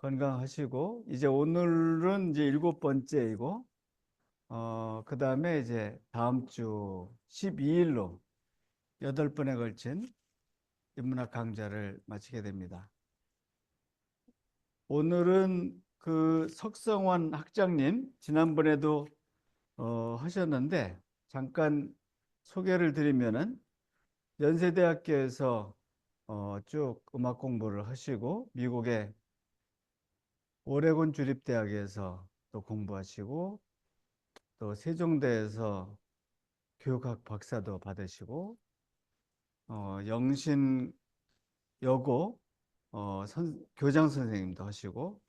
건강하시고, 이제 오늘은 이제 7번째이고, 그 다음에 이제 다음 주 12일로 8번에 걸친 인문학 강좌를 마치게 됩니다. 오늘은 그 석성원 학장님, 지난번에도 하셨는데, 잠깐 소개를 드리면은, 연세대학교에서 쭉 음악 공부를 하시고, 미국의 오레곤 주립대학에서 또 공부하시고, 또 세종대에서 교육학 박사도 받으시고, 영신 여고 교장 선생님도 하시고,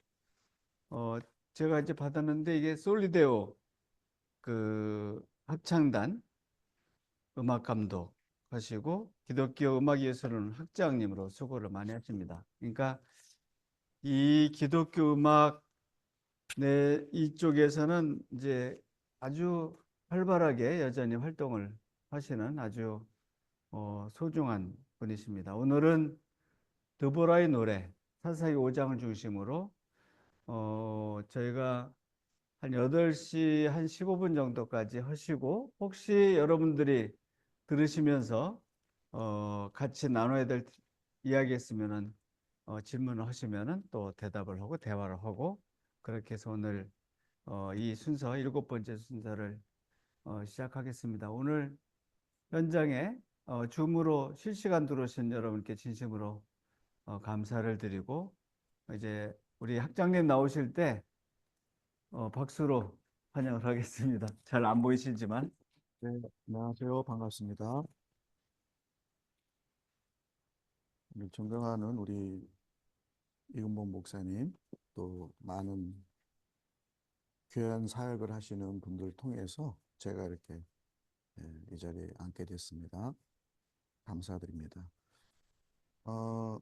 어, 제가 이제 받았는데 이게 솔리데오 그 합창단 음악 감독 하시고 기독교 음악예술은 학장님으로 수고를 많이 하십니다. 그러니까 이 기독교 음악 이쪽에서는 이제 아주 활발하게 여전히 활동을 하시는 아주 소중한 분이십니다. 오늘은 드보라의 노래 사사기 5장을 중심으로 저희가 한 8시 한 15분 정도까지 하시고, 혹시 여러분들이 들으시면서 같이 나눠야 될 이야기 있으면은 질문을 하시면은 또 대답을 하고 대화를 하고, 그렇게 해서 오늘 이 순서 7번째 순서를 시작하겠습니다. 오늘 현장에 줌으로 실시간 들어오신 여러분께 진심으로 감사를 드리고, 이제 우리 학장님 나오실 때 박수로 환영을 하겠습니다. 잘 안 보이시지만. 네, 안녕하세요. 반갑습니다. 오늘 존경하는 우리 이근복 목사님, 또 많은 귀한 사역을 하시는 분들 통해서 제가 이렇게 이 자리에 앉게 됐습니다. 감사드립니다. 어,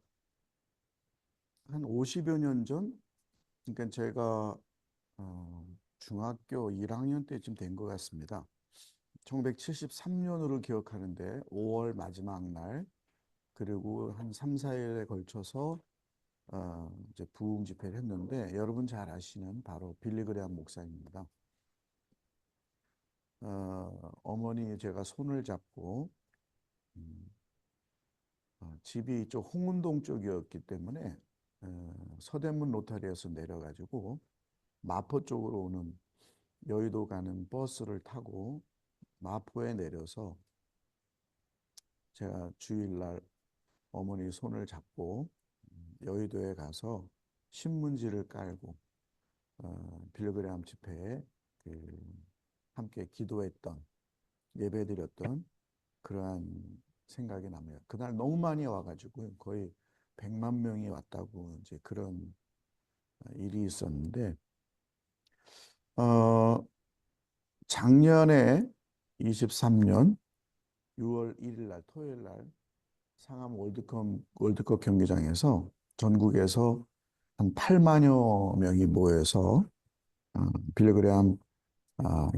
한 50여 년 전, 그러니까 제가 중학교 1학년 때쯤 된 것 같습니다. 1973년으로 기억하는데 5월 마지막 날, 그리고 한 3, 4일에 걸쳐서 이제 부흥 집회를 했는데, 여러분 잘 아시는 바로 빌리그레암 목사입니다. 어머니 제가 손을 잡고 음, 집이 이쪽 홍은동 쪽이었기 때문에 서대문 로타리에서 내려가지고 마포 쪽으로 오는 여의도 가는 버스를 타고 마포에 내려서 제가 주일날 어머니 손을 잡고 여의도에 가서 신문지를 깔고 빌리그레암 집회에 함께 기도했던, 예배드렸던 그러한 생각이 납니다. 그날 너무 많이 와가지고 거의 100만 명이 왔다고 이제 그런 일이 있었는데, 어, 작년에 23년 6월 1일 날 토요일 날 상암 월드컵 경기장에서 전국에서 한 8만여 명이 모여서 빌리그레암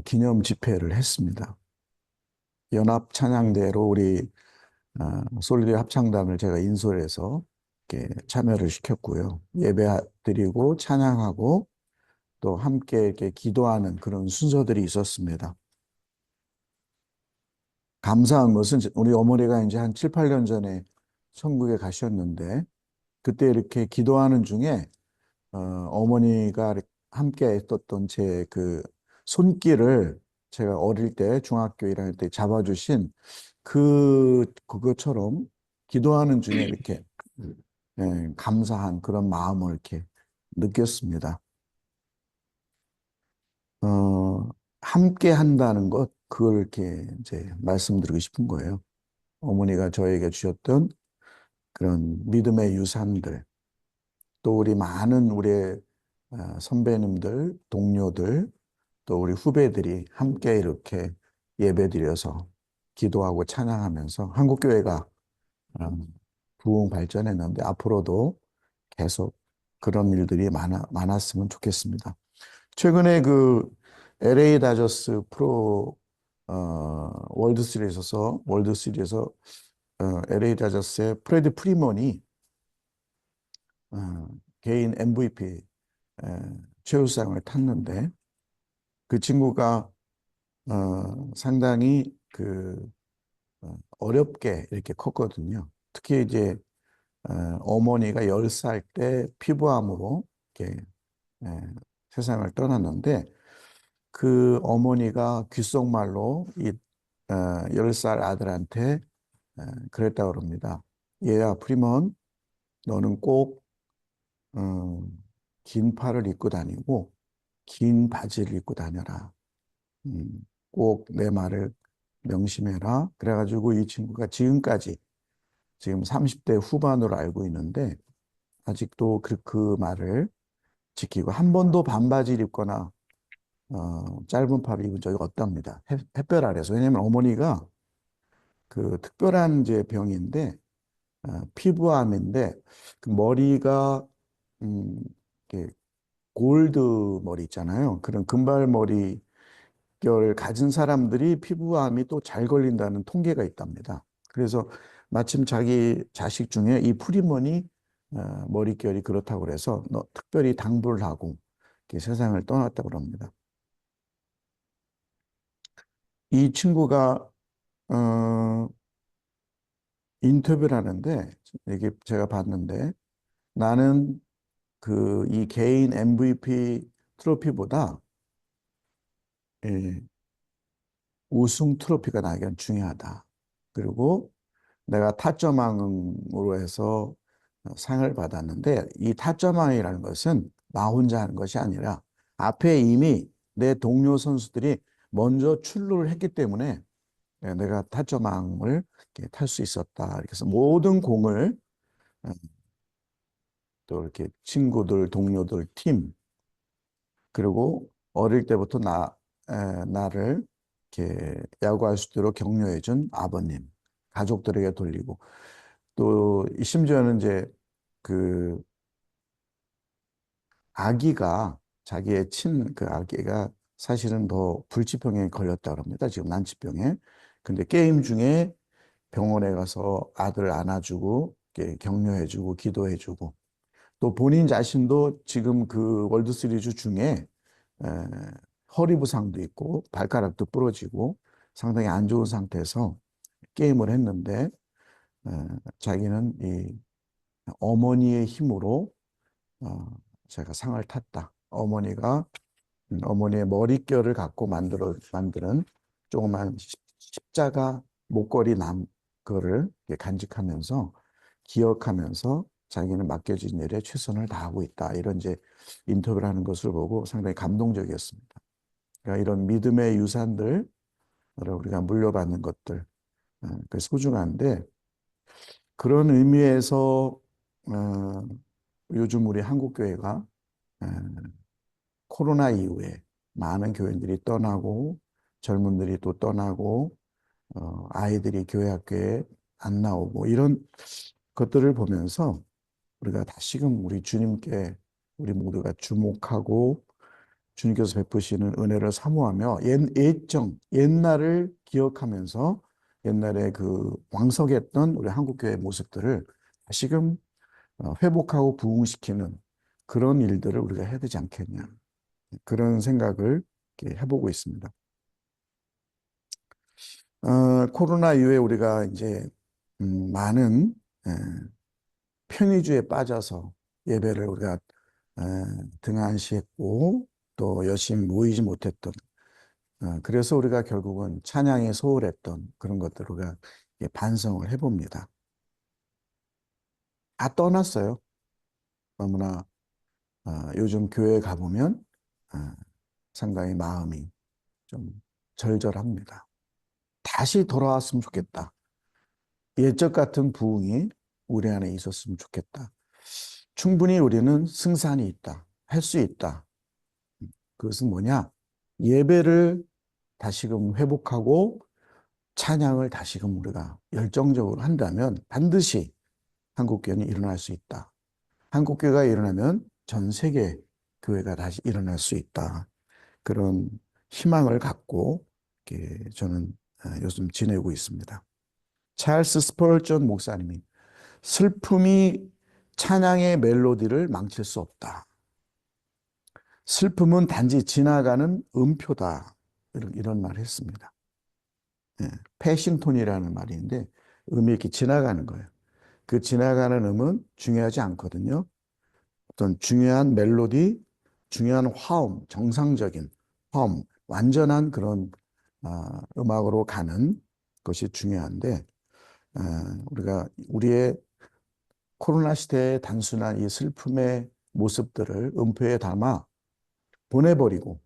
기념 집회를 했습니다. 연합 찬양대로 우리 솔리드 합창단을 제가 인솔해서 이렇게 참여를 시켰고요. 예배 드리고 찬양하고 또 함께 이렇게 기도하는 그런 순서들이 있었습니다. 감사한 것은 우리 어머니가 이제 한 7, 8년 전에 천국에 가셨는데, 그때 이렇게 기도하는 중에 어머니가 함께 했었던 제 그 손길을 제가 어릴 때 중학교 1학년 때 잡아주신 그것처럼 기도하는 중에 이렇게 감사한 그런 마음을 이렇게 느꼈습니다. 함께 한다는 것, 그걸 이렇게 이제 말씀드리고 싶은 거예요. 어머니가 저에게 주셨던 그런 믿음의 유산들, 또 우리 많은 우리의 선배님들, 동료들, 또 우리 후배들이 함께 이렇게 예배드려서 기도하고 찬양하면서 한국교회가 부흥 발전했는데, 앞으로도 계속 그런 일들이 많았으면 좋겠습니다. 최근에 그 LA 다저스 프로 월드 시리즈에서 LA 다저스의 프레드 프리먼이 개인 MVP 최우수상을 탔는데 그 친구가 상당히 어렵게 이렇게 컸거든요. 특히 이제 어머니가 10살 때 피부암으로 이렇게 에, 세상을 떠났는데 그 어머니가 귓속말로 이 10살 아들한테 그랬다고 그럽니다. 얘야, 프리먼, 너는 꼭 긴 팔을 입고 다니고 긴 바지를 입고 다녀라. 꼭 내 말을 명심해라. 그래가지고 이 친구가 지금까지 지금 30대 후반으로 알고 있는데 아직도 그 말을 지키고 한 번도 반바지를 입거나 짧은 팔을 입은 적이 없답니다. 햇별 아래서. 왜냐면 어머니가 그 특별한 이제 병인데 피부암인데 그 머리가 음, 이렇게 골드 머리 있잖아요. 그런 금발머리 결 가진 사람들이 피부암이 또 잘 걸린다는 통계가 있답니다. 그래서 마침 자기 자식 중에 이 프리먼이 머릿결이 그렇다고 그래서 특별히 당부를 하고 이렇게 세상을 떠났다고 합니다. 이 친구가 어, 인터뷰를 하는데 이게 제가 봤는데 나는 이 개인 MVP 트로피보다 예, 우승 트로피가 나에겐 중요하다. 그리고 내가 타점왕으로 해서 상을 받았는데 이 타점왕이라는 것은 나 혼자 하는 것이 아니라 앞에 이미 내 동료 선수들이 먼저 출루를 했기 때문에 내가 타점왕을 탈 수 있었다. 이렇게 해서 모든 공을 어, 또 이렇게 친구들, 동료들, 팀 그리고 어릴 때부터 나를 이렇게 야구할 수 있도록 격려해 준 아버님, 가족들에게 돌리고 또 심지어는 이제 그 아기가 자기의 그 아기가 사실은 더 불치병에 걸렸다고 합니다. 지금 난치병에. 근데 게임 중에 병원에 가서 아들 안아주고 이렇게 격려해주고 기도해주고 또 본인 자신도 지금 그 월드 시리즈 중에 에, 허리 부상도 있고 발가락도 부러지고 상당히 안 좋은 상태에서 게임을 했는데 에, 자기는 이 어머니의 힘으로 제가 상을 탔다. 어머니의 머릿결을 갖고 만드는 조그만 십자가 목걸이 그거를 간직하면서 기억하면서 자기는 맡겨진 일에 최선을 다하고 있다. 이런 이제 인터뷰를 하는 것을 보고 상당히 감동적이었습니다. 그러니까 이런 믿음의 유산들, 우리가 물려받는 것들, 그 소중한데 그런 의미에서 요즘 우리 한국교회가 어, 코로나 이후에 많은 교인들이 떠나고 젊은들이 또 떠나고 아이들이 교회 학교에 안 나오고 이런 것들을 보면서 우리가 다시금 우리 주님께 우리 모두가 주목하고 주님께서 베푸시는 은혜를 사모하며 옛날을 기억하면서 옛날에 그 왕성했던 우리 한국교회 모습들을 다시금 회복하고 부흥시키는 그런 일들을 우리가 해야 되지 않겠냐. 그런 생각을 이렇게 해보고 있습니다. 코로나 이후에 우리가 이제 많은 에, 편의주에 빠져서 예배를 우리가 등한시했고 또 열심히 모이지 못했던 그래서 우리가 결국은 찬양에 소홀했던 그런 것들을 우리가 반성을 해봅니다. 다 떠났어요. 너무나 요즘 교회에 가보면 상당히 마음이 좀 절절합니다. 다시 돌아왔으면 좋겠다. 예적 같은 부흥이 우리 안에 있었으면 좋겠다. 충분히 우리는 승산이 있다. 할 수 있다. 그것은 뭐냐? 예배를 다시금 회복하고 찬양을 다시금 우리가 열정적으로 한다면 반드시 한국교회는 일어날 수 있다. 한국교회가 일어나면 전 세계 교회가 다시 일어날 수 있다. 그런 희망을 갖고 저는 요즘 지내고 있습니다. 찰스 스펄전 목사님이 슬픔이 찬양의 멜로디를 망칠 수 없다. 슬픔은 단지 지나가는 음표다. 이런 말을 했습니다. 예, 패싱톤이라는 말인데 음이 이렇게 지나가는 거예요. 그 지나가는 음은 중요하지 않거든요. 어떤 중요한 멜로디, 중요한 화음, 정상적인 화음, 완전한 그런 음악으로 가는 것이 중요한데 우리가 우리의 코로나 시대의 단순한 이 슬픔의 모습들을 음표에 담아 보내버리고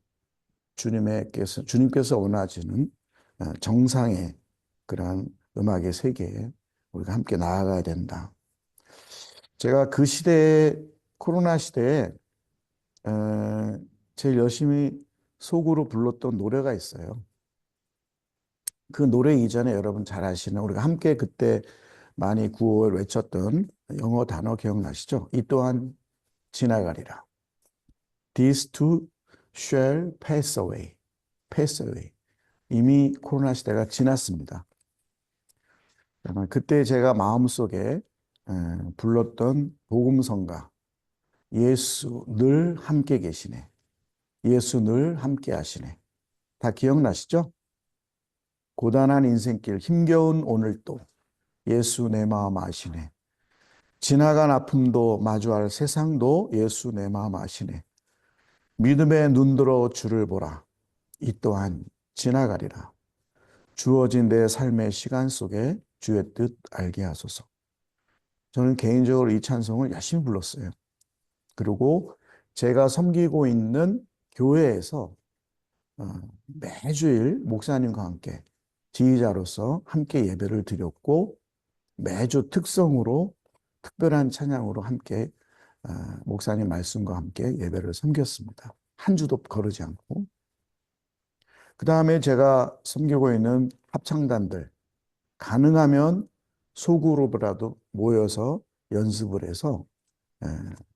주님께서 원하시는 정상의 그러한 음악의 세계에 우리가 함께 나아가야 된다. 제가 그 시대에 코로나 시대에 제일 열심히 속으로 불렀던 노래가 있어요. 그 노래 이전에 여러분 잘 아시는 우리가 함께 그때 많이 구호를 외쳤던 영어 단어 기억나시죠? 이 또한 지나가리라. This too shall pass away. pass away. 이미 코로나 시대가 지났습니다. 그때 제가 마음속에 불렀던 복음성가 예수 늘 함께 계시네. 예수 늘 함께 하시네. 다 기억나시죠? 고단한 인생길 힘겨운 오늘도 예수 내 마음 아시네. 지나간 아픔도 마주할 세상도 예수 내 마음 아시네. 믿음에 눈들어 주를 보라. 이 또한 지나가리라. 주어진 내 삶의 시간 속에 주의 뜻 알게 하소서. 저는 개인적으로 이 찬송을 열심히 불렀어요. 그리고 제가 섬기고 있는 교회에서 매주일 목사님과 함께 지휘자로서 함께 예배를 드렸고 매주 특성으로 특별한 찬양으로 함께 목사님 말씀과 함께 예배를 섬겼습니다. 한 주도 거르지 않고. 그 다음에 제가 섬기고 있는 합창단들 가능하면 소그룹이라도 모여서 연습을 해서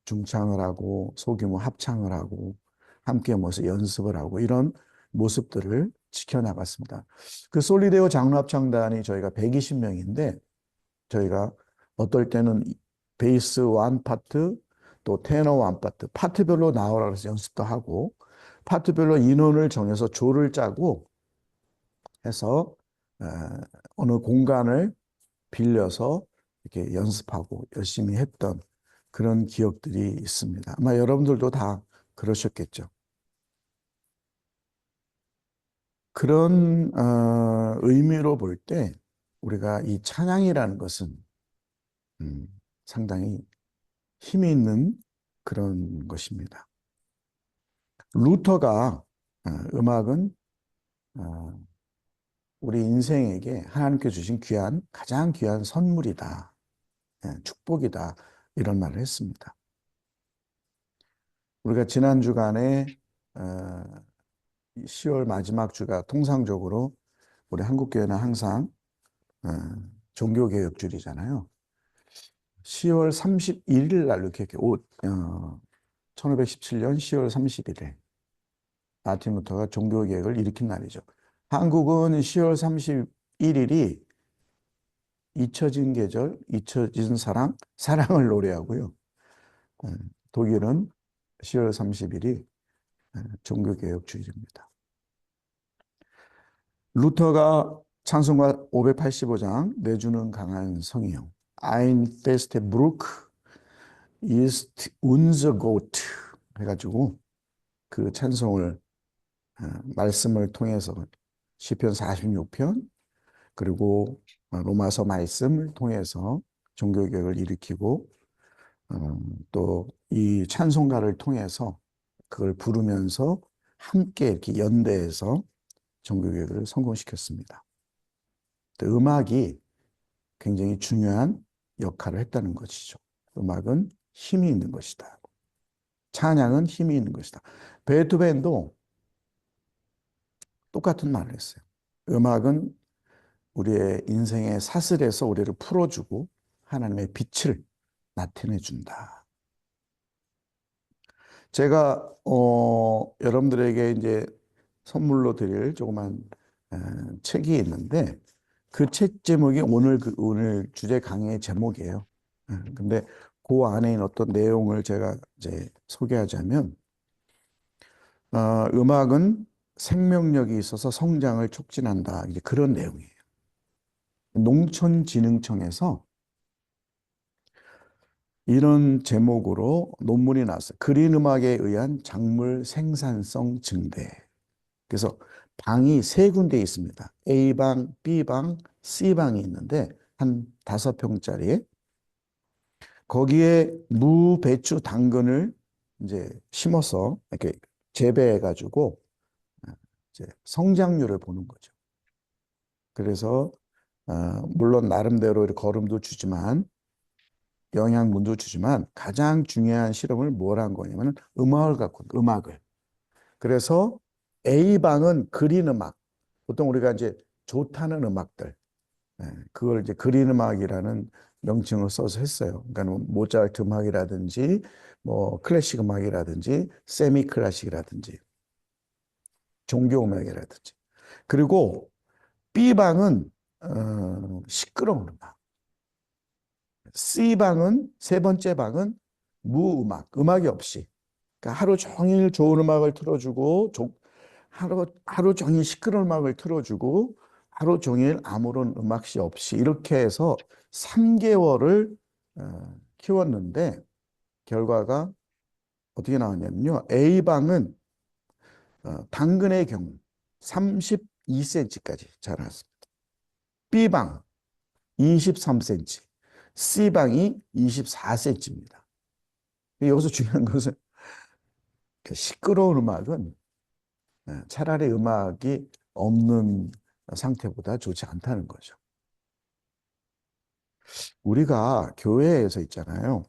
중창을 하고 소규모 합창을 하고 함께 모여서 연습을 하고 이런 모습들을 지켜나갔습니다. 그 솔리데오 장로합창단이 저희가 120명인데 저희가 어떨 때는 베이스 1 파트 또 테너 1 파트 파트별로 나오라 그래서 연습도 하고 파트별로 인원을 정해서 조를 짜고 해서 어느 공간을 빌려서 이렇게 연습하고 열심히 했던 그런 기억들이 있습니다. 아마 여러분들도 다 그러셨겠죠. 그런 의미로 볼 때 우리가 이 찬양이라는 것은 상당히 힘이 있는 그런 것입니다. 루터가 음악은 우리 인생에게 하나님께 주신 가장 귀한 선물이다. 축복이다. 이런 말을 했습니다. 우리가 지난 주간에 10월 마지막 주가 통상적으로 우리 한국교회는 항상 종교개혁주일이잖아요. 10월 31일 날 이렇게 1517년 10월 31일 마틴 루터가 종교개혁을 일으킨 날이죠. 한국은 10월 31일이 잊혀진 계절, 잊혀진 사랑을 노래하고요. 독일은 10월 30일이 종교개혁 주일입니다. 루터가 찬송가 585장 내주는 강한 성이요. Ein feste Bruch ist unser Gott 해가지고 그 찬송을 말씀을 통해서 시편 46편 그리고 로마서 말씀을 통해서 종교개혁을 일으키고 또 이 찬송가를 통해서 그걸 부르면서 함께 이렇게 연대해서 종교개혁을 성공시켰습니다. 음악이 굉장히 중요한 역할을 했다는 것이죠. 음악은 힘이 있는 것이다. 찬양은 힘이 있는 것이다. 베토벤도 똑같은 말을 했어요. 음악은 우리의 인생의 사슬에서 우리를 풀어주고 하나님의 빛을 나타내준다. 제가 여러분들에게 이제 선물로 드릴 조그만 책이 있는데 그 책 제목이 오늘 주제 강의의 제목이에요. 근데 그 안에 있는 어떤 내용을 제가 이제 소개하자면, 음악은 생명력이 있어서 성장을 촉진한다. 이제 그런 내용이에요. 농촌진흥청에서 이런 제목으로 논문이 나왔어요. 그린 음악에 의한 작물 생산성 증대. 그래서 방이 세 군데 있습니다. A방, B방, C방이 있는데 한 5평짜리. 거기에 무, 배추, 당근을 이제 심어서 이렇게 재배해 가지고 이제 성장률을 보는 거죠. 그래서 물론 나름대로 이렇게 거름도 주지만 영양분도 주지만 가장 중요한 실험을 뭘 한 거냐면 음악을 갖고 음악을. 그래서 A방은 그린 음악. 보통 우리가 이제 좋다는 음악들. 그걸 이제 그린 음악이라는 명칭을 써서 했어요. 그러니까 뭐 모차르트 음악이라든지 뭐 클래식 음악이라든지 세미 클래식이라든지 종교 음악이라든지. 그리고 B방은 시끄러운 음악. C방은 세 번째 방은 무음악, 음악이 없이. 그러니까 하루 종일 좋은 음악을 틀어주고 하루 종일 시끄러운 음악을 틀어주고 하루 종일 아무런 음악이 없이 이렇게 해서 3개월을 키웠는데 결과가 어떻게 나왔냐면요. A방은 당근의 경우 32cm까지 자랐습니다. B방 23cm, C방이 24cm입니다. 여기서 중요한 것은 시끄러운 음악은 차라리 음악이 없는 상태보다 좋지 않다는 거죠. 우리가 교회에서 있잖아요.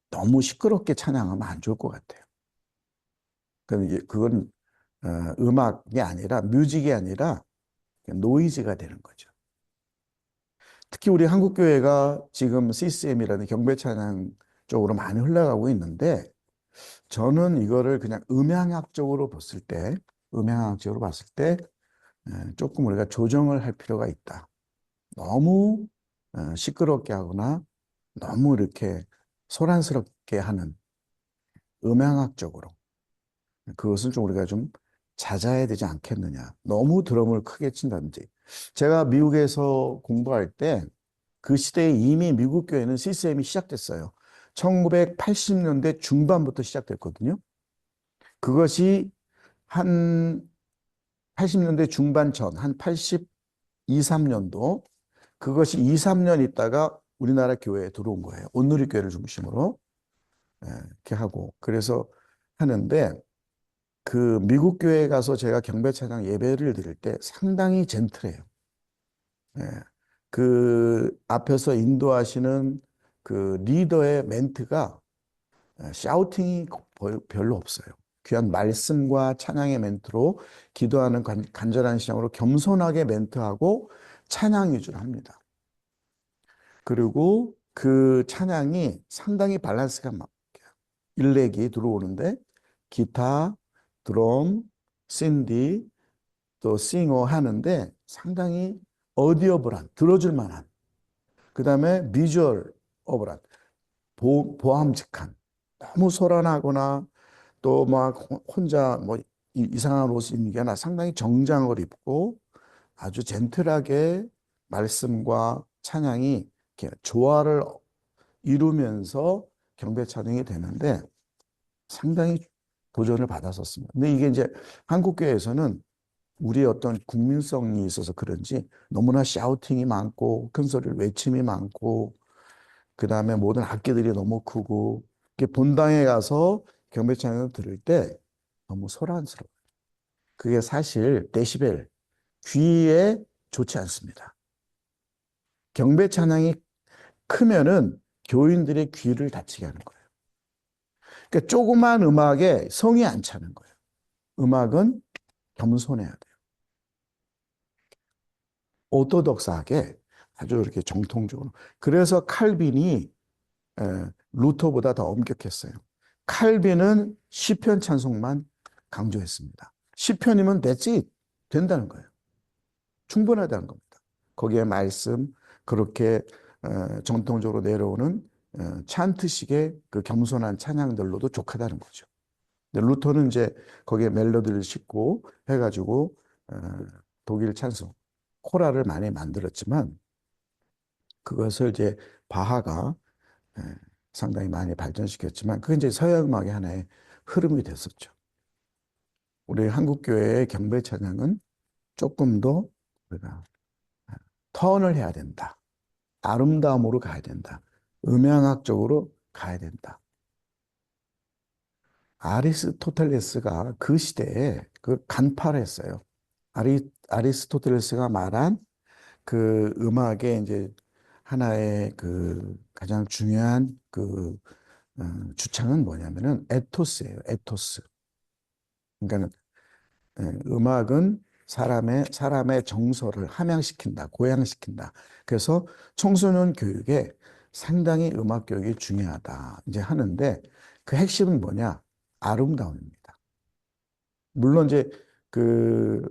너무 시끄럽게 찬양하면 안 좋을 것 같아요. 그건 음악이 아니라 뮤직이 아니라 노이즈가 되는 거죠. 특히 우리 한국 교회가 지금 CCM이라는 경배 찬양 쪽으로 많이 흘러가고 있는데 저는 이거를 그냥 음향학적으로 봤을 때 조금 우리가 조정을 할 필요가 있다. 너무 시끄럽게 하거나 너무 이렇게 소란스럽게 하는 음향학적으로 그것을 좀 우리가 좀 잦아야 되지 않겠느냐. 너무 드럼을 크게 친다든지. 제가 미국에서 공부할 때 그 시대에 이미 미국 교회는 CCM이 시작됐어요. 1980년대 중반부터 시작됐거든요. 그것이 한 80년대 중반 전, 한 82, 3년도 그것이 2, 3년 있다가 우리나라 교회에 들어온 거예요. 온누리교회를 중심으로 이렇게 하고 그래서 하는데 그 미국 교회에 가서 제가 경배찬양 예배를 드릴 때 상당히 젠틀해요. 예. 그 앞에서 인도하시는 그 리더의 멘트가 샤우팅이 별로 없어요. 귀한 말씀과 찬양의 멘트로 기도하는 간절한 시장으로 겸손하게 멘트하고 찬양 위주로 합니다. 그리고 그 찬양이 상당히 밸런스가 맞게 일렉이 들어오는데 기타, 드럼, 신디, 또 싱어 하는데 상당히 어디어블한, 들어줄 만한 그 다음에 비주얼 어블한, 보암직한 너무 소란하거나 또 막 혼자 뭐 이상한 옷 입는 게 아니라 상당히 정장을 입고 아주 젠틀하게 말씀과 찬양이 이렇게 조화를 이루면서 경배 찬양이 되는데 상당히 도전을 받았었습니다. 근데 이게 이제 한국교회에서는 우리의 어떤 국민성이 있어서 그런지 너무나 샤우팅이 많고 큰 소리를 외침이 많고 그 다음에 모든 악기들이 너무 크고 본당에 가서 경배 찬양을 들을 때 너무 소란스러워요. 그게 사실 데시벨 귀에 좋지 않습니다. 경배 찬양이 크면은 교인들의 귀를 다치게 하는 거예요. 그러니까 조그만 음악에 성이 안 차는 거예요. 음악은 겸손해야 돼요. 오토독스하게 아주 이렇게 정통적으로. 그래서 칼빈이 루터보다 더 엄격했어요. 칼빈은 시편 찬송만 강조했습니다. 시편이면 됐지 된다는 거예요. 충분하다는 겁니다. 거기에 말씀 그렇게 정통적으로 내려오는 찬트식의 그 겸손한 찬양들로도 족하다는 거죠. 근데 루터는 이제 거기에 멜로디를 싣고 해가지고 어, 독일 찬송 코라를 많이 만들었지만 그것을 이제 바하가 예, 상당히 많이 발전시켰지만 그게 이제 서양 음악의 하나의 흐름이 됐었죠. 우리 한국 교회의 경배 찬양은 조금 더 우리가 턴을 해야 된다. 아름다움으로 가야 된다. 음향학적으로 가야 된다. 아리스토텔레스가 그 시대에 그 간파를 했어요. 아리스토텔레스가 말한 그 음악의 이제 하나의 그 가장 중요한 그 주창은 뭐냐면은 에토스예요. 에토스. 그러니까 음악은 사람의 정서를 함양시킨다, 고양시킨다. 그래서 청소년 교육에 상당히 음악 교육이 중요하다. 이제 하는데 그 핵심은 뭐냐? 아름다움입니다. 물론 이제 그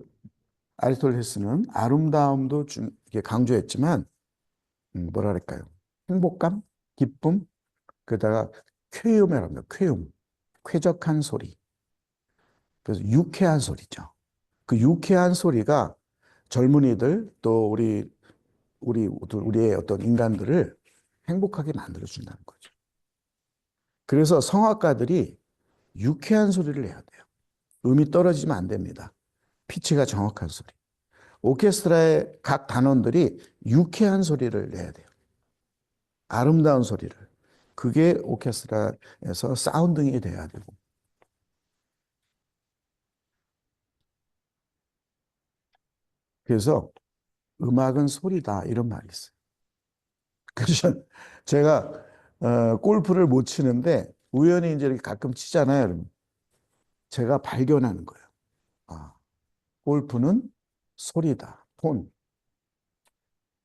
아리스토텔레스는 아름다움도 이렇게 강조했지만 뭐랄까요? 행복감, 기쁨, 그러다가 쾌음이라고 합니다. 쾌음, 쾌적한 소리. 그래서 유쾌한 소리죠. 그 유쾌한 소리가 젊은이들 또 우리의 어떤 인간들을 행복하게 만들어준다는 거죠. 그래서 성악가들이 유쾌한 소리를 내야 돼요. 음이 떨어지면 안 됩니다. 피치가 정확한 소리. 오케스트라의 각 단원들이 유쾌한 소리를 내야 돼요. 아름다운 소리를. 그게 오케스트라에서 사운딩이 돼야 되고. 그래서 음악은 소리다 이런 말이 있어요. 그래서 제가 골프를 못 치는데 우연히 이제 이렇게 가끔 치잖아요. 여러분. 제가 발견하는 거예요. 아, 골프는 소리다. 톤.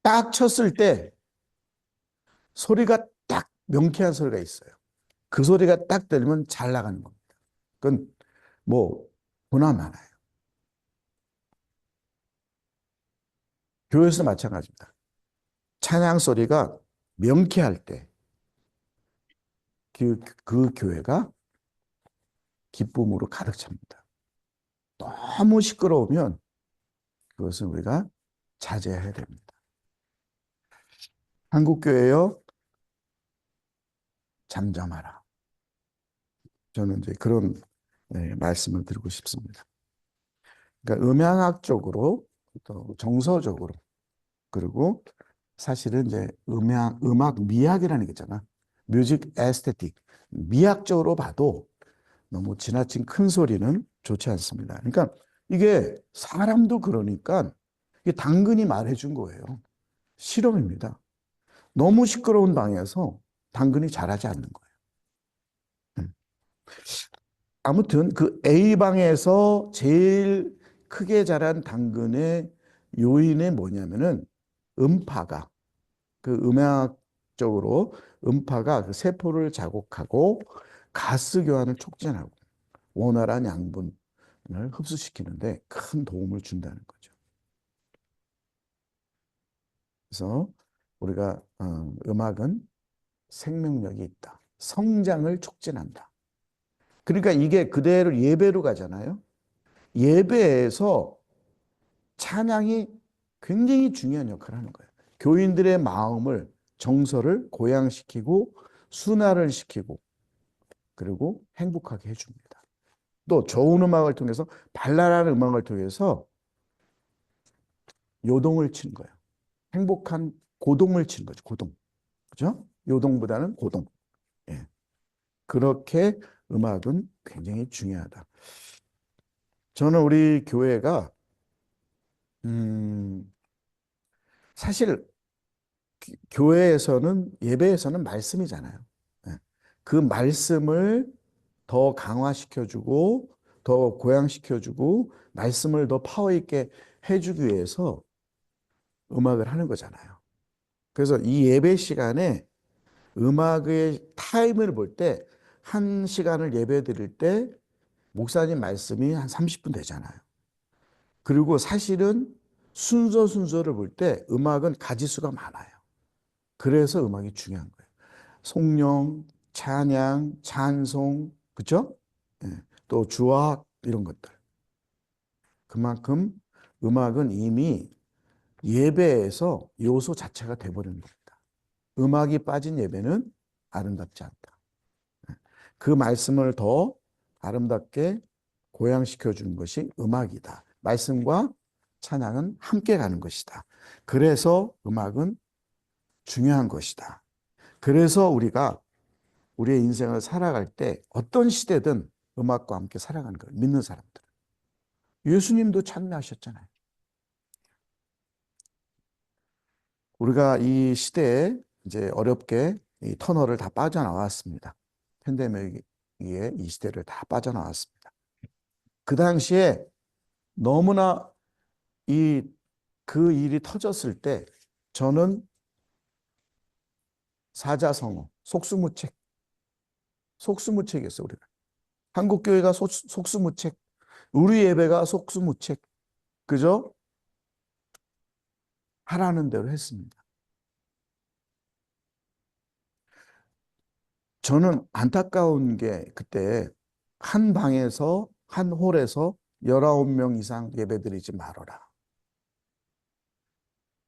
딱 쳤을 때 소리가 딱 명쾌한 소리가 있어요. 그 소리가 딱 들리면 잘 나가는 겁니다. 그건 뭐 보나 마나요. 교회에서 마찬가지입니다. 찬양 소리가 명쾌할 때 그 교회가 기쁨으로 가득 찹니다. 너무 시끄러우면 그것은 우리가 자제해야 됩니다. 한국교회여 잠잠하라. 저는 이제 그런 말씀을 드리고 싶습니다. 그러니까 음향학적으로 또 정서적으로 그리고 사실은 이제 음악 미학이라는 게 있잖아. 뮤직 에스테틱. 미학적으로 봐도 너무 지나친 큰 소리는 좋지 않습니다. 그러니까 이게 사람도 그러니까 이게 당근이 말해준 거예요. 실험입니다. 너무 시끄러운 방에서 당근이 자라지 않는 거예요. 음. 아무튼 그 A방에서 제일 크게 자란 당근의 요인이 뭐냐면은 음파가 그 음향적으로 음파가 그 세포를 자극하고 가스 교환을 촉진하고 원활한 양분을 흡수시키는데 큰 도움을 준다는 거죠. 그래서 우리가 음악은 생명력이 있다. 성장을 촉진한다. 그러니까 이게 그대로 예배로 가잖아요. 예배에서 찬양이 굉장히 중요한 역할을 하는 거예요. 교인들의 마음을, 정서를 고양시키고 순화를 시키고 그리고 행복하게 해줍니다. 또 좋은 음악을 통해서 발랄한 음악을 통해서 요동을 치는 거예요. 행복한 고동을 치는 거죠. 고동. 그죠? 요동보다는 고동. 예. 그렇게 음악은 굉장히 중요하다. 저는 우리 교회가 음, 사실 교회에서는 예배에서는 말씀이잖아요. 예. 그 말씀을 더 강화시켜주고 더 고양시켜주고 말씀을 더 파워 있게 해주기 위해서 음악을 하는 거잖아요. 그래서 이 예배 시간에 음악의 타임을 볼 때 한 시간을 예배 드릴 때 목사님 말씀이 한 30분 되잖아요. 그리고 사실은 순서를 볼 때 음악은 가지수가 많아요. 그래서 음악이 중요한 거예요. 송령, 찬양, 찬송, 그죠? 예, 또 주악 이런 것들. 그만큼 음악은 이미 예배에서 요소 자체가 돼버린 겁니다. 음악이 빠진 예배는 아름답지 않다. 그 말씀을 더 아름답게 고양시켜 주는 것이 음악이다. 말씀과 찬양은 함께 가는 것이다. 그래서 음악은 중요한 것이다. 그래서 우리가 우리의 인생을 살아갈 때 어떤 시대든 음악과 함께 살아가는 거예요. 믿는 사람들. 예수님도 찬미하셨잖아요. 우리가 이 시대에 이제 어렵게 이 터널을 다 빠져나왔습니다. 팬데믹에 이 시대를 다 빠져나왔습니다. 그 당시에 너무나 그 일이 터졌을 때 저는 사자성어, 속수무책이었어요, 우리가. 한국교회가 속수무책, 우리 예배가 속수무책, 그죠? 하라는 대로 했습니다. 저는 안타까운 게 그때 한 방에서, 한 홀에서 19명 이상 예배드리지 말아라.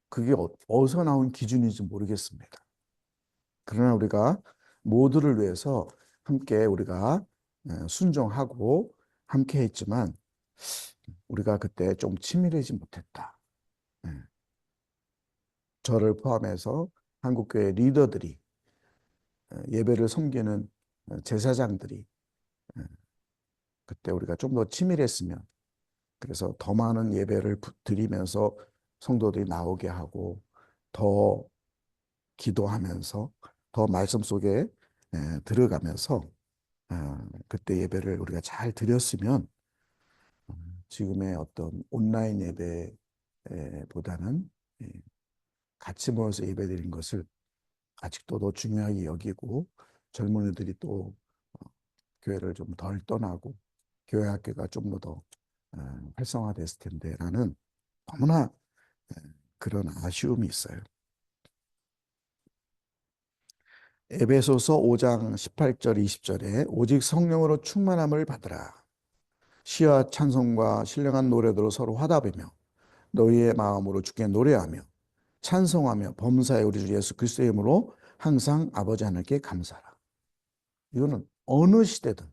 그게 어디서 나온 기준인지 모르겠습니다. 그러나 우리가 모두를 위해서 함께 우리가 순종하고 함께 했지만 우리가 그때 좀 치밀하지 못했다. 저를 포함해서 한국교회 리더들이 예배를 섬기는 제사장들이 그때 우리가 좀 더 치밀했으면 그래서 더 많은 예배를 드리면서 성도들이 나오게 하고 더 기도하면서 더 말씀 속에 들어가면서 그때 예배를 우리가 잘 드렸으면 지금의 어떤 온라인 예배보다는 같이 모여서 예배드린 것을 아직도 더 중요하게 여기고 젊은이들이 또 교회를 좀 덜 떠나고 교회 학교가 좀 더 활성화됐을 텐데라는 너무나 그런 아쉬움이 있어요. 에베소서 5장 18절 20절에 오직 성령으로 충만함을 받으라. 시와 찬송과 신령한 노래들로 서로 화답이며 너희의 마음으로 주께 노래하며 찬송하며 범사에 우리 주 예수 그리스도의 이름으로 항상 아버지 하나님께 감사하라. 이거는 어느 시대든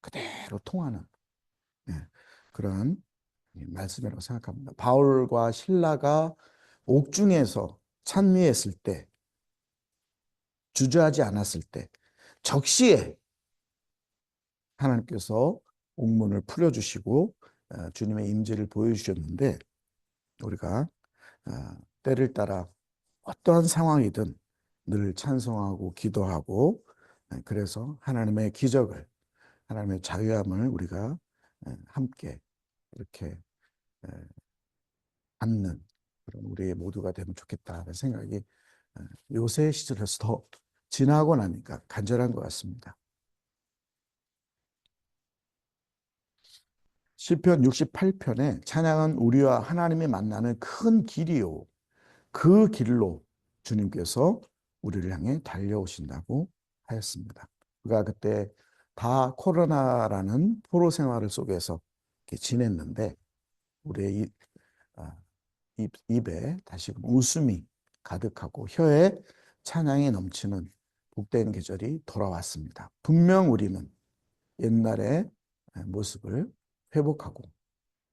그대로 통하는 그런 말씀이라고 생각합니다. 바울과 실라가 옥중에서 찬미했을 때, 주저하지 않았을 때, 적시에 하나님께서 옥문을 풀어주시고 주님의 임재를 보여주셨는데 우리가 때를 따라 어떠한 상황이든 늘 찬송하고 기도하고 그래서 하나님의 기적을 하나님의 자유함을 우리가 함께 이렇게 받는 그런 우리 모두가 되면 좋겠다는 생각이 요새 시절에서 더 지나고 나니까 간절한 것 같습니다. 시편 68편에 찬양은 우리와 하나님이 만나는 큰 길이요. 그 길로 주님께서 우리를 향해 달려오신다고 하였습니다. 우리가 그때 다 코로나라는 포로 생활을 속에서 이렇게 지냈는데 우리의 입에 다시금 웃음이 가득하고 혀에 찬양이 넘치는 복된 계절이 돌아왔습니다. 분명 우리는 옛날의 모습을 회복하고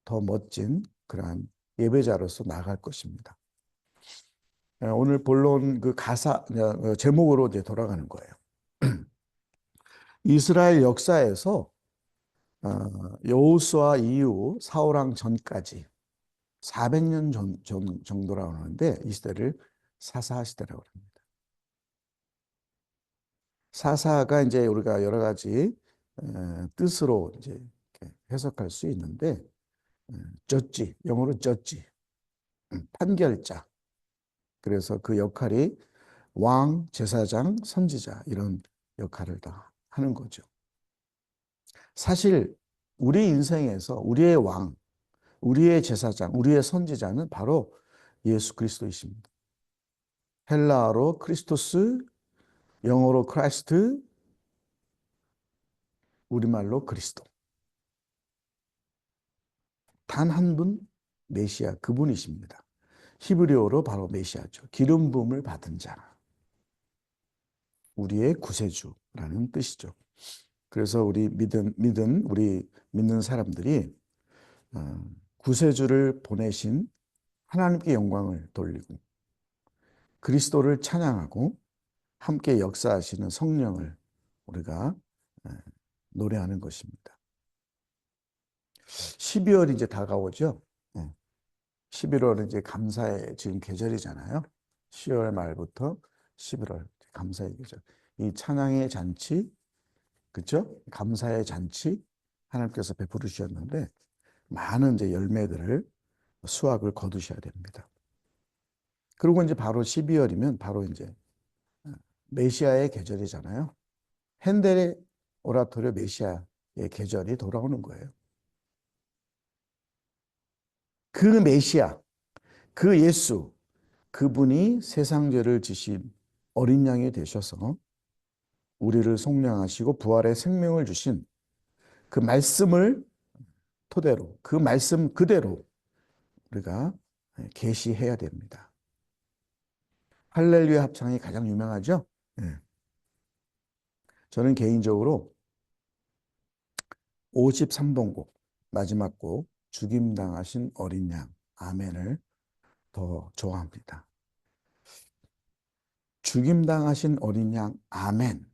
더 멋진 그러한 예배자로서 나아갈 것입니다. 오늘 본론 그 가사 제목으로 이제 돌아가는 거예요. 이스라엘 역사에서 여호수아 이후 사울왕 전까지 400년 정도라고 하는데 이 시대를 사사 시대라고 합니다. 사사가 이제 우리가 여러 가지 뜻으로 이제 해석할 수 있는데 저지 영어로 저지 판결자 그래서 그 역할이 왕, 제사장, 선지자 이런 역할을 다 하는 거죠. 사실 우리 인생에서 우리의 왕, 우리의 제사장, 우리의 선지자는 바로 예수 그리스도이십니다. 헬라어로 크리스토스, 영어로 크라이스트, 우리말로 그리스도. 단 한 분 메시아 그분이십니다. 히브리어로 바로 메시아죠. 기름 부음을 받은 자. 우리의 구세주라는 뜻이죠. 그래서 우리 믿는 사람들이 구세주를 보내신 하나님께 영광을 돌리고 그리스도를 찬양하고 함께 역사하시는 성령을 우리가 노래하는 것입니다. 12월이 이제 다가오죠. 11월은 이제 감사의 지금 계절이잖아요. 10월 말부터 11월 감사의 계절. 이 찬양의 잔치, 그렇죠? 감사의 잔치 하나님께서 베풀어 주셨는데 많은 이제 열매들을 수확을 거두셔야 됩니다. 그리고 이제 바로 12월이면 바로 이제 메시아의 계절이잖아요. 핸델의 오라토리오 메시아의 계절이 돌아오는 거예요. 그 메시아, 그 예수, 그분이 세상 죄를 지신 어린 양이 되셔서 우리를 속량하시고 부활의 생명을 주신 그 말씀을 토대로, 그 말씀 그대로 우리가 계시해야 됩니다. 할렐루야 합창이 가장 유명하죠? 네. 저는 개인적으로 53번 곡, 마지막 곡, 죽임당하신 어린 양, 아멘을 더 좋아합니다. 죽임당하신 어린 양, 아멘.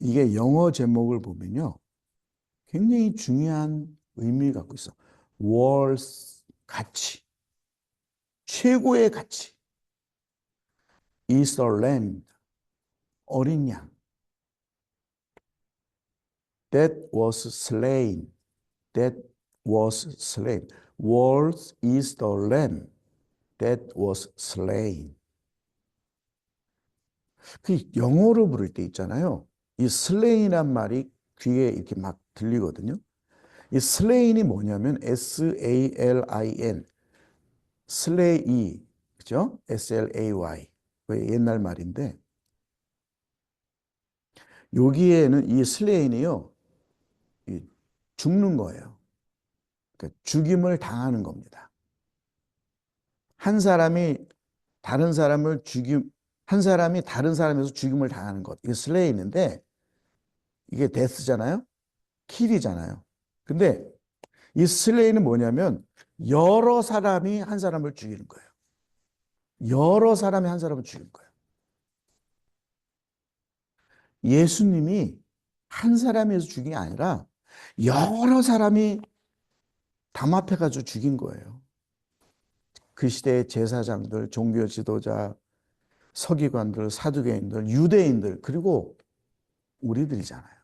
이게 영어 제목을 보면요. 굉장히 중요한 의미를 갖고 있어. worth, 가치. 최고의 가치. is the lamb, 어린 양. that was slain. that was slain. worth is the lamb that was slain. 그 영어로 부를 때 있잖아요. 이 slain이란 말이 귀에 이렇게 막 들리거든요. 이 slain이 뭐냐면 S-A-L-I-N, slay, 그죠? S-L-A-Y. 옛날 말인데 여기에는 이 slay이요, 죽는 거예요. 그러니까 죽임을 당하는 겁니다. 한 사람이 다른 사람을 한 사람이 다른 사람에서 죽임을 당하는 것. 이게 slay인데 이게 death잖아요. kill이잖아요. 근데 이 slay는 뭐냐면 여러 사람이 한 사람을 죽이는 거예요. 여러 사람이 한 사람을 죽이는 거예요. 예수님이 한 사람에서 죽인 게 아니라 여러 사람이 담합해가지고 죽인 거예요. 그 시대의 제사장들, 종교 지도자, 서기관들, 사두개인들, 유대인들, 그리고 우리들이잖아요.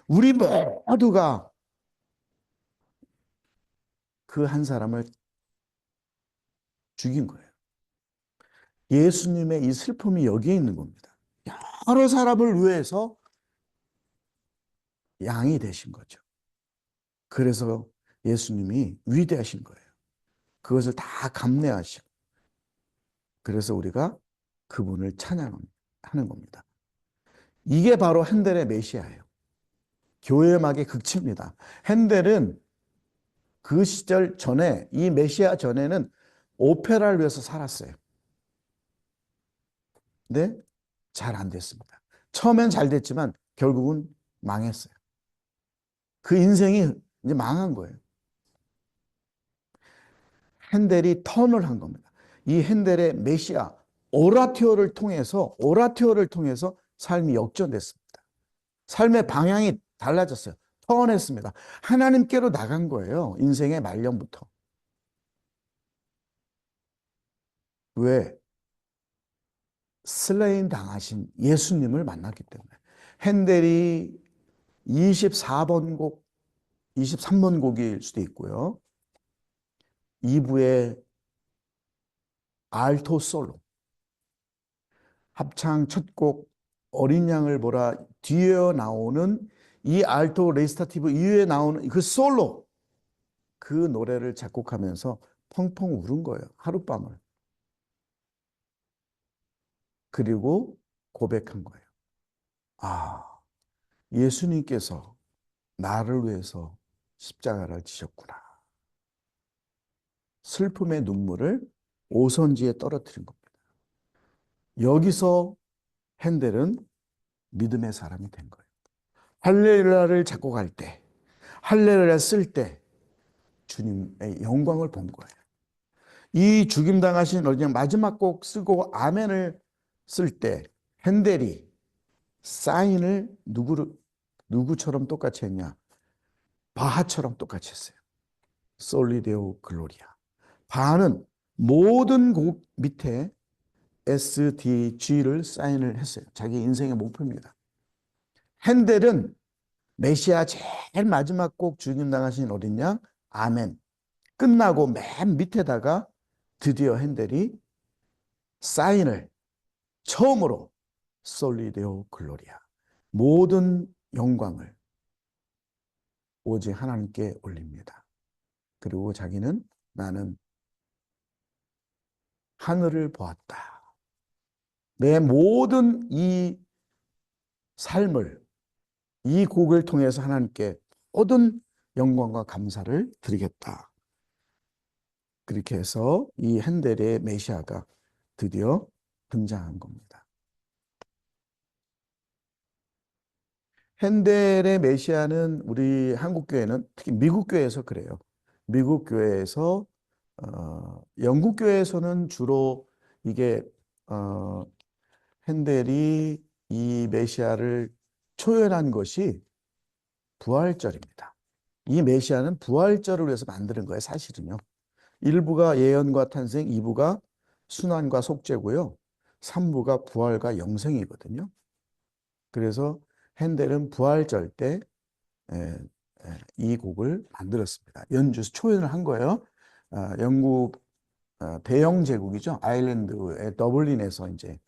우리 모두가 그 한 사람을 죽인 거예요. 예수님의 이 슬픔이 여기에 있는 겁니다. 여러 사람을 위해서 양이 되신 거죠. 그래서 예수님이 위대하신 거예요. 그것을 다 감내하시고, 그래서 우리가 그분을 찬양하는 겁니다. 이게 바로 핸델의 메시아예요. 교회 음악의 극치입니다. 핸델은 그 시절 전에, 이 메시아 전에는 오페라를 위해서 살았어요. 근데 잘 안 됐습니다. 처음엔 잘 됐지만 결국은 망했어요. 그 인생이 이제 망한 거예요. 핸델이 턴을 한 겁니다. 이 핸델의 메시아 오라티오를 통해서 삶이 역전됐습니다. 삶의 방향이 달라졌어요. 턴했습니다. 하나님께로 나간 거예요. 인생의 말년부터. 왜? 슬레인 당하신 예수님을 만났기 때문에. 핸델이 24번 곡, 23번 곡일 수도 있고요. 2부의 알토 솔로, 합창 첫 곡 어린 양을 보라 뒤에 나오는 이 알토 레지타티브 이후에 나오는 그 솔로, 그 노래를 작곡하면서 펑펑 울은 거예요. 하룻밤을. 그리고 고백한 거예요. 아, 예수님께서 나를 위해서 십자가를 지셨구나. 슬픔의 눈물을 오선지에 떨어뜨린 겁니다. 여기서 핸델은 믿음의 사람이 된 거예요. 할렐루야를 작곡할 때, 할렐루야 쓸 때 주님의 영광을 본 거예요. 이 죽임당하신 어린양 마지막 곡 쓰고 아멘을 쓸 때 핸델이 사인을 누구처럼 똑같이 했냐? 바하처럼 똑같이 했어요. 솔리데오 글로리아. 바하는 모든 곡 밑에 SDG를 사인을 했어요. 자기 인생의 목표입니다. 핸델은 메시아 제일 마지막 곡 죽임당하신 어린 양 아멘 끝나고 맨 밑에다가 드디어 핸델이 사인을 처음으로 솔리데오 글로리아 모든 영광을 오직 하나님께 올립니다. 그리고 자기는 나는 하늘을 보았다. 내 모든 이 삶을 이 곡을 통해서 하나님께 모든 영광과 감사를 드리겠다. 그렇게 해서 이 핸델의 메시아가 드디어 등장한 겁니다. 핸델의 메시아는 우리 한국 교회는 특히 미국 교회에서 그래요. 미국 교회에서 영국 교회에서는 주로 이게 핸델이 이 메시아를 초연한 것이 부활절입니다. 이 메시아는 부활절을 위해서 만드는 거예요, 사실은요. 1부가 예언과 탄생, 2부가 순환과 속죄고요. 3부가 부활과 영생이거든요. 그래서 핸델은 부활절 때 이 곡을 만들었습니다. 연주해서 초연을 한 거예요. 영국 대영 제국이죠. 아일랜드의 더블린에서 이제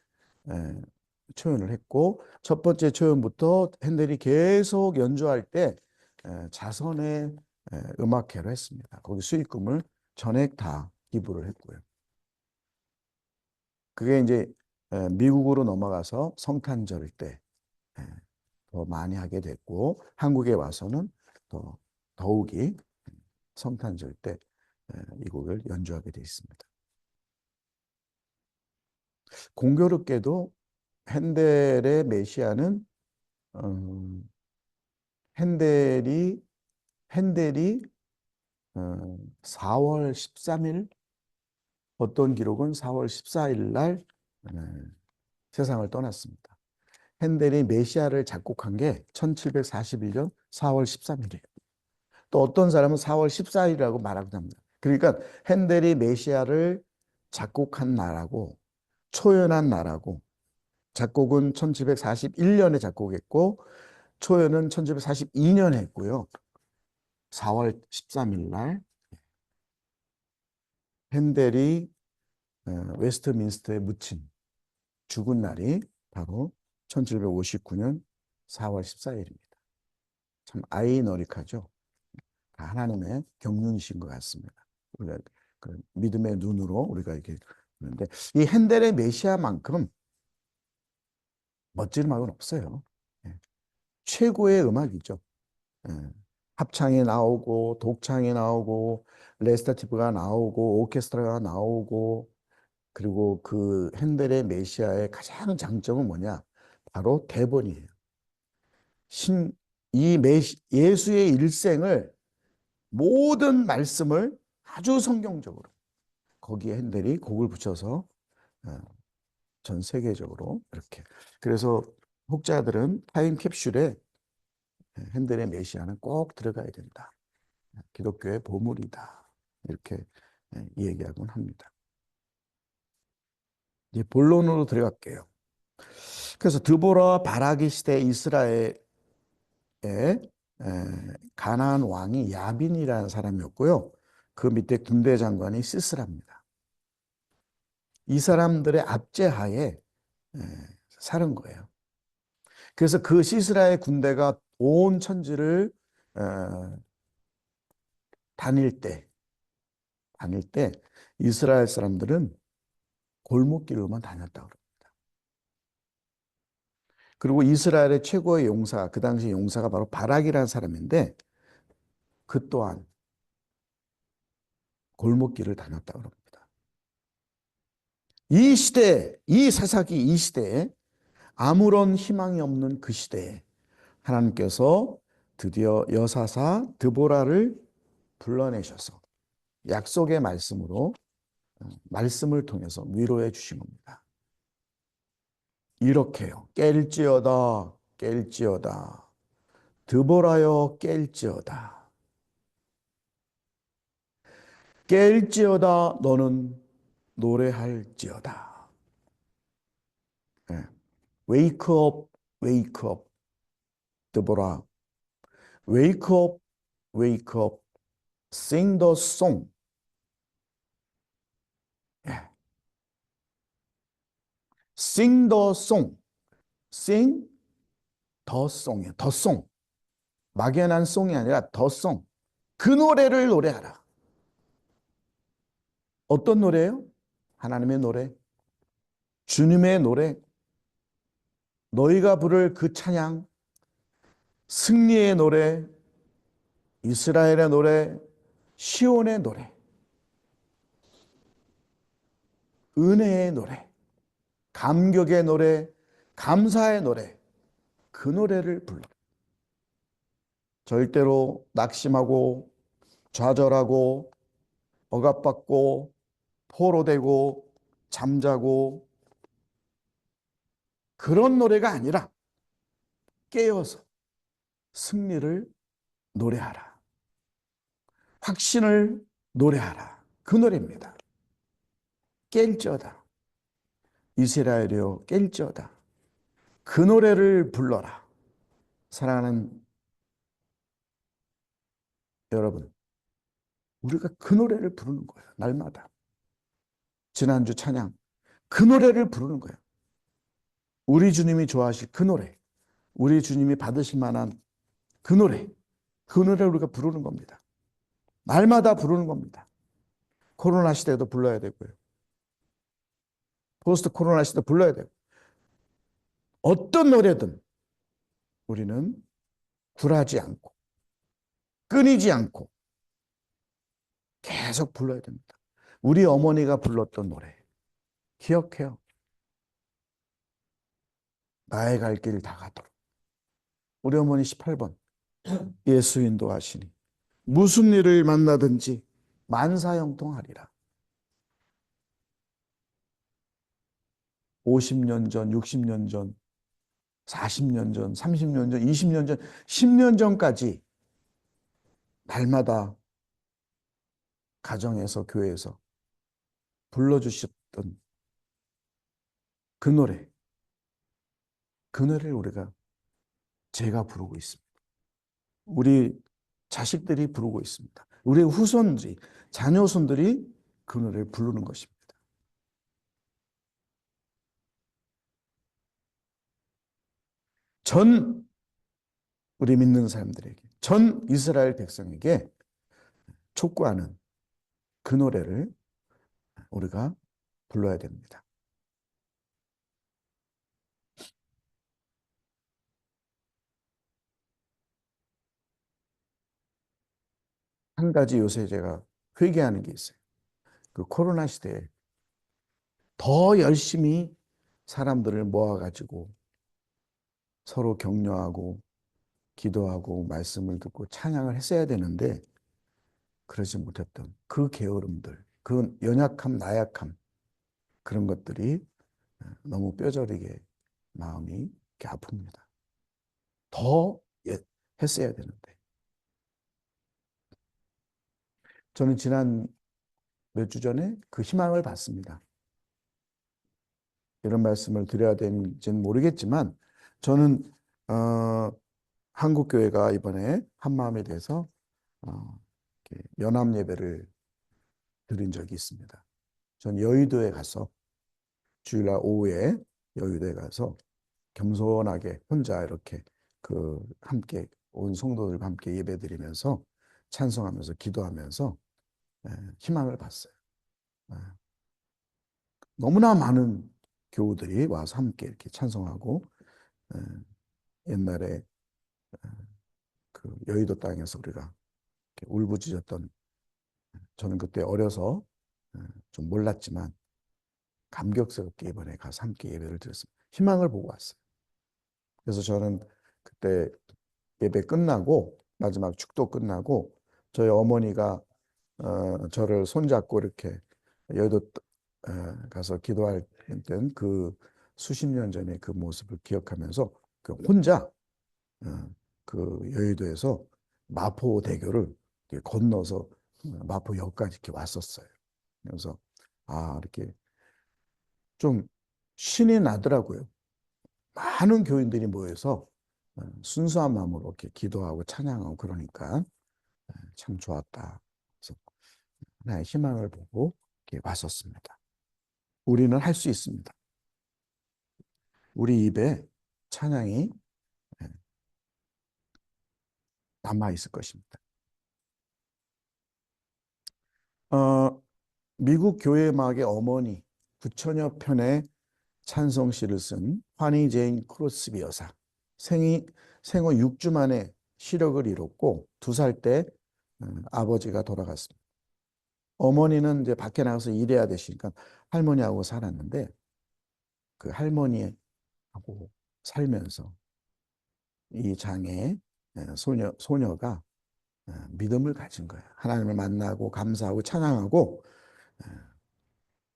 초연을 했고 첫 번째 초연부터 핸델이 계속 연주할 때 자선의 음악회로 했습니다. 거기 수익금을 전액 다 기부를 했고요. 그게 이제 미국으로 넘어가서 성탄절 때 더 많이 하게 됐고 한국에 와서는 더 더욱이 성탄절 때 이 곡을 연주하게 되어 있습니다. 공교롭게도 핸델의 메시아는 핸델이 4월 13일 어떤 기록은 4월 14일 날 세상을 떠났습니다. 핸델이 메시아를 작곡한 게 1741년 4월 13일이에요. 또 어떤 사람은 4월 14일이라고 말하기도 합니다. 그러니까 핸델이 메시아를 작곡한 날하고 초연한 날하고 작곡은 1741년에 작곡했고 초연은 1742년에 했고요. 4월 13일 날 핸델이 웨스트민스터에 묻힌 죽은 날이 바로 1759년 4월 14일입니다. 참 아이러니하죠. 하나님의 경륜이신 것 같습니다. 우리가 그 믿음의 눈으로 우리가 이렇게 보는데 이 핸델의 메시아만큼 멋진 음악은 없어요. 최고의 음악이죠. 합창이 나오고 독창이 나오고 레스타티브가 나오고 오케스트라가 나오고 그리고 그 핸델의 메시아의 가장 장점은 뭐냐? 바로 대본이에요. 예수의 일생을 모든 말씀을 아주 성경적으로 거기에 핸델이 곡을 붙여서 전 세계적으로 이렇게 그래서 혹자들은 타임캡슐에 핸델의 메시아는 꼭 들어가야 된다. 기독교의 보물이다. 이렇게 얘기하곤 합니다. 이제 본론으로 들어갈게요. 그래서 드보라 바라기 시대 이스라엘의 가나안 왕이 야빈이라는 사람이었고요. 그 밑에 군대 장관이 시스라입니다. 이 사람들의 압제하에 사는 거예요. 그래서 그 시스라의 군대가 온 천지를 다닐 때 이스라엘 사람들은 골목길로만 다녔다고 합니다. 그리고 이스라엘의 최고의 용사, 그 당시 용사가 바로 바락이라는 사람인데 그 또한 골목길을 다녔다고 합니다. 이 시대, 이 사사기 이 시대에 아무런 희망이 없는 그 시대에 하나님께서 드디어 여사사 드보라를 불러내셔서 약속의 말씀으로 말씀을 통해서 위로해 주신 겁니다. 이렇게요. 깰지어다 깰지어다 드보라여 깰지어다 깰지어다 너는 노래할지어다. 네. Wake up, wake up, 드보라. Wake up, wake up, sing the song. 예. Sing the song. Sing the song이야. the song. 막연한 송이 아니라 the song. 그 노래를 노래하라. 어떤 노래예요? 하나님의 노래. 주님의 노래. 너희가 부를 그 찬양. 승리의 노래. 이스라엘의 노래. 시온의 노래. 은혜의 노래. 감격의 노래. 감사의 노래. 그 노래를 불러. 절대로 낙심하고 좌절하고 억압받고 포로되고 잠자고 그런 노래가 아니라 깨어서 승리를 노래하라. 확신을 노래하라. 그 노래입니다. 깰지어다. 이스라엘이여 깰지어다. 그 노래를 불러라. 사랑하는 여러분, 우리가 그 노래를 부르는 거예요. 날마다. 지난주 찬양 그 노래를 부르는 거예요. 우리 주님이 좋아하실 그 노래, 우리 주님이 받으실 만한 그 노래, 그 노래를 우리가 부르는 겁니다. 날마다 부르는 겁니다. 코로나 시대에도 불러야 되고요. 포스트 코로나 시대도 불러야 되고 어떤 노래든 우리는 굴하지 않고 끊이지 않고 계속 불러야 됩니다. 우리 어머니가 불렀던 노래 기억해요. 나의 갈 길 다 가도록. 우리 어머니 18번 예수 인도하시니 무슨 일을 만나든지 만사형통하리라. 50년 전, 60년 전, 40년 전, 30년 전, 20년 전, 10년 전까지 날마다 가정에서 교회에서 불러주셨던 그 노래, 그 노래를 제가 부르고 있습니다. 우리 자식들이 부르고 있습니다. 우리 후손들이, 자녀손들이 그 노래를 부르는 것입니다. 전 우리 믿는 사람들에게, 전 이스라엘 백성에게 촉구하는 그 노래를 우리가 불러야 됩니다. 한 가지 요새 제가 회개하는 게 있어요. 그 코로나 시대에 더 열심히 사람들을 모아가지고 서로 격려하고 기도하고 말씀을 듣고 찬양을 했어야 되는데 그러지 못했던 그 게으름들, 그 연약함, 나약함 그런 것들이 너무 뼈저리게 마음이 이렇게 아픕니다. 더 했어야 되는데. 저는 지난 몇 주 전에 그 희망을 받습니다. 이런 말씀을 드려야 되는지는 모르겠지만 저는 한국교회가 이번에 한마음에 대해서 연합 예배를 드린 적이 있습니다. 전 여의도에 가서 주일날 오후에 여의도에 가서 겸손하게 혼자 이렇게 함께 온 성도들과 함께 예배드리면서 찬송하면서 기도하면서 희망을 봤어요. 너무나 많은 교우들이 와서 함께 이렇게 찬송하고 에, 옛날에 그 여의도 땅에서 우리가 이렇게 울부짖었던, 저는 그때 어려서 좀 몰랐지만 감격스럽게 이번에 가서 함께 예배를 드렸습니다. 희망을 보고 왔어요. 그래서 저는 그때 예배 끝나고 마지막 축도 끝나고 저희 어머니가 저를 손잡고 이렇게 여의도 가서 기도할 때는 그 수십 년 전의 그 모습을 기억하면서 그 혼자 그 여의도에서 마포대교를 이렇게 건너서 마포역까지 이렇게 왔었어요. 그래서 아, 이렇게 좀 신이 나더라고요. 많은 교인들이 모여서 순수한 마음으로 이렇게 기도하고 찬양하고 그러니까 참 좋았다. 그래서 하나의 희망을 보고 이렇게 왔었습니다. 우리는 할 수 있습니다. 우리 입에 찬양이 남아 있을 것입니다. 미국 교회 음악의 어머니 9천여 편의 찬송시를 쓴 환희 제인 크로스비 여사. 생후 6주 만에 시력을 잃었고 2살 때 아버지가 돌아갔습니다. 어머니는 이제 밖에 나가서 일해야 되시니까 할머니하고 살았는데 그 할머니하고 살면서 이 장애 소녀가 믿음을 가진 거예요. 하나님을 만나고 감사하고 찬양하고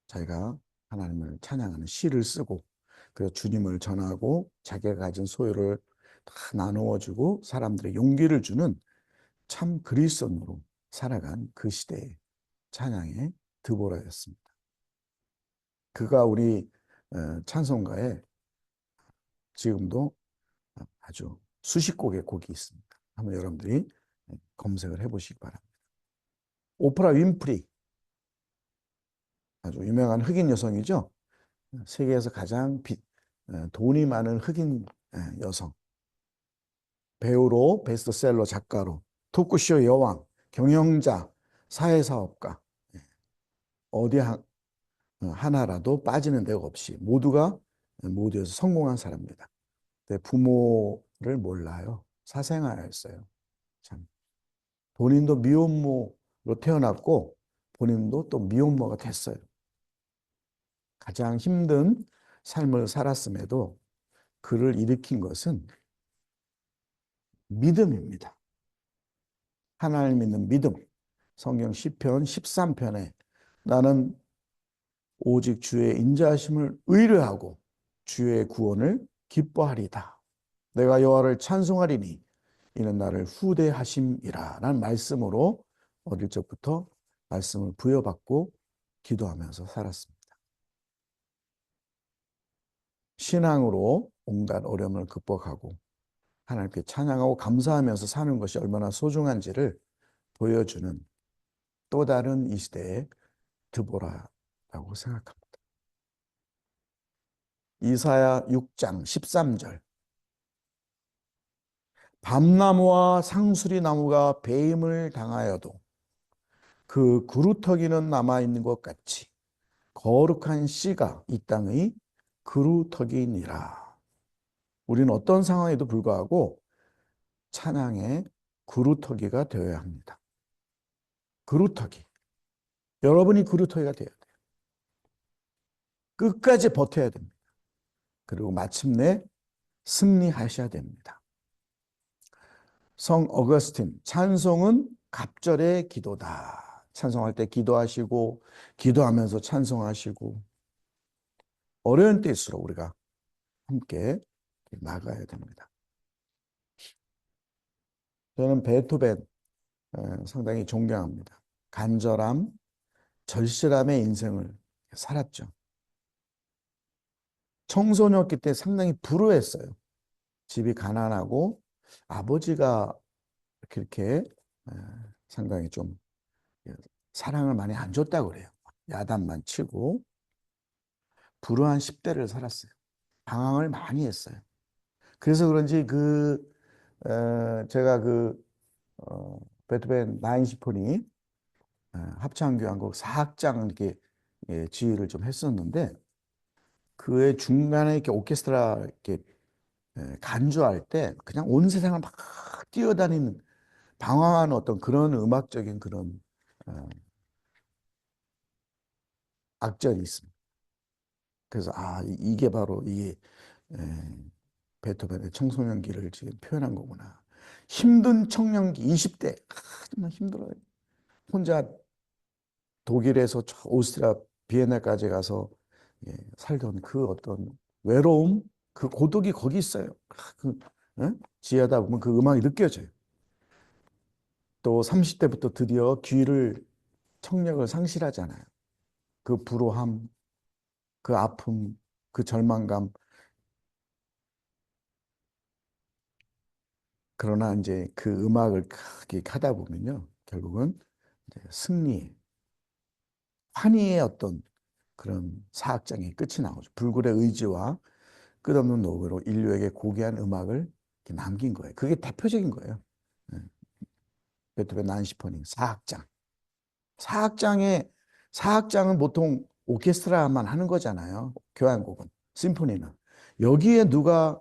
자기가 하나님을 찬양하는 시를 쓰고 그래서 주님을 전하고 자기가 가진 소유를 다 나누어 주고 사람들의 용기를 주는 참 그리스도인으로 살아간 그 시대의 찬양의 드보라였습니다. 그가 우리 찬송가에 지금도 아주 수십 곡의 곡이 있습니다. 한번 여러분들이 검색을 해보시기 바랍니다. 오프라 윈프리, 아주 유명한 흑인 여성이죠. 세계에서 가장 돈이 많은 흑인 여성. 배우로, 베스트셀러 작가로, 토크쇼 여왕, 경영자, 사회사업가. 어디 하나라도 빠지는 데가 없이 모두가 모두에서 성공한 사람입니다. 부모를 몰라요. 사생아였어요. 참. 본인도 미혼모로 태어났고 본인도 또 미혼모가 됐어요. 가장 힘든 삶을 살았음에도 그를 일으킨 것은 믿음입니다. 하나님 믿는 믿음. 성경 시편 13편에 나는 오직 주의 인자하심을 의뢰하고 주의 구원을 기뻐하리다. 내가 여호와를 찬송하리니 이는 나를 후대하심이라 라는 말씀으로 어릴 적부터 말씀을 부여받고 기도하면서 살았습니다. 신앙으로 온갖 어려움을 극복하고 하나님께 찬양하고 감사하면서 사는 것이 얼마나 소중한지를 보여주는 또 다른 이 시대의 드보라라고 생각합니다. 이사야 6장 13절. 밤나무와 상수리 나무가 배임을 당하여도 그 그루터기는 남아있는 것 같이 거룩한 씨가 이 땅의 그루터기니라. 우리는 어떤 상황에도 불구하고 찬양의 그루터기가 되어야 합니다. 그루터기. 여러분이 그루터기가 되어야 돼요. 끝까지 버텨야 됩니다. 그리고 마침내 승리하셔야 됩니다. 성 어거스틴, 찬송은 갑절의 기도다. 찬송할 때 기도하시고 기도하면서 찬송하시고 어려운 때일수록 우리가 함께 나가야 됩니다. 저는 베토벤 상당히 존경합니다. 간절함, 절실함의 인생을 살았죠. 청소년기 때 상당히 불우했어요. 집이 가난하고 아버지가 그렇게 상당히 좀 사랑을 많이 안 줬다고 그래요. 야단만 치고 불우한 10대를 살았어요. 방황을 많이 했어요. 그래서 그런지 제가 베토벤 나인 심포니 합창교향곡 4악장 이렇게 지휘를 좀 했었는데 그의 중간에 이렇게 오케스트라 이렇게 간주할 때 그냥 온 세상을 막 뛰어다니는 방황하는 어떤 그런 음악적인 그런 어, 악전이 있습니다. 그래서 이게 바로 이게 에, 베토벤의 청소년기를 지금 표현한 거구나. 힘든 청년기 20대 정말 힘들어요. 혼자 독일에서 저 오스트리아 비엔나까지 가서 살던 그 어떤 외로움, 그 고독이 거기 있어요. 지하다 보면 그 음악이 느껴져요. 또 30대부터 드디어 귀를 청력을 상실하잖아요. 그 불호함, 그 아픔, 그 절망감. 그러나 이제 그 음악을 크게 하다 보면요. 결국은 이제 승리, 환희의 어떤 그런 사악장의 끝이 나오죠. 불굴의 의지와 끝없는 노고로 인류에게 고귀한 음악을 이렇게 남긴 거예요. 그게 대표적인 거예요. 예. 베토벤 난시포니 사악장. 사악장의 사악장은 보통 오케스트라만 하는 거잖아요. 교향곡은 심포니는 여기에 누가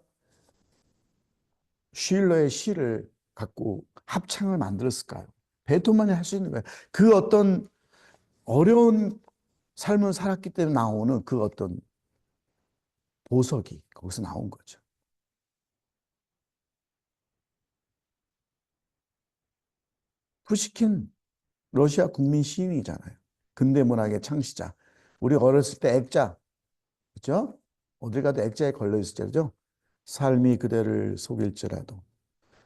쉴러의 시를 갖고 합창을 만들었을까요? 베토벤이 할 수 있는 거예요. 그 어떤 어려운 삶을 살았기 때문에 나오는 그 어떤 보석이 거기서 나온 거죠. 푸시킨 러시아 국민 시인이잖아요. 근대 문학의 창시자. 우리 어렸을 때 액자, 그죠? 어딜 가도 액자에 걸려 있었죠. 삶이 그대를 속일지라도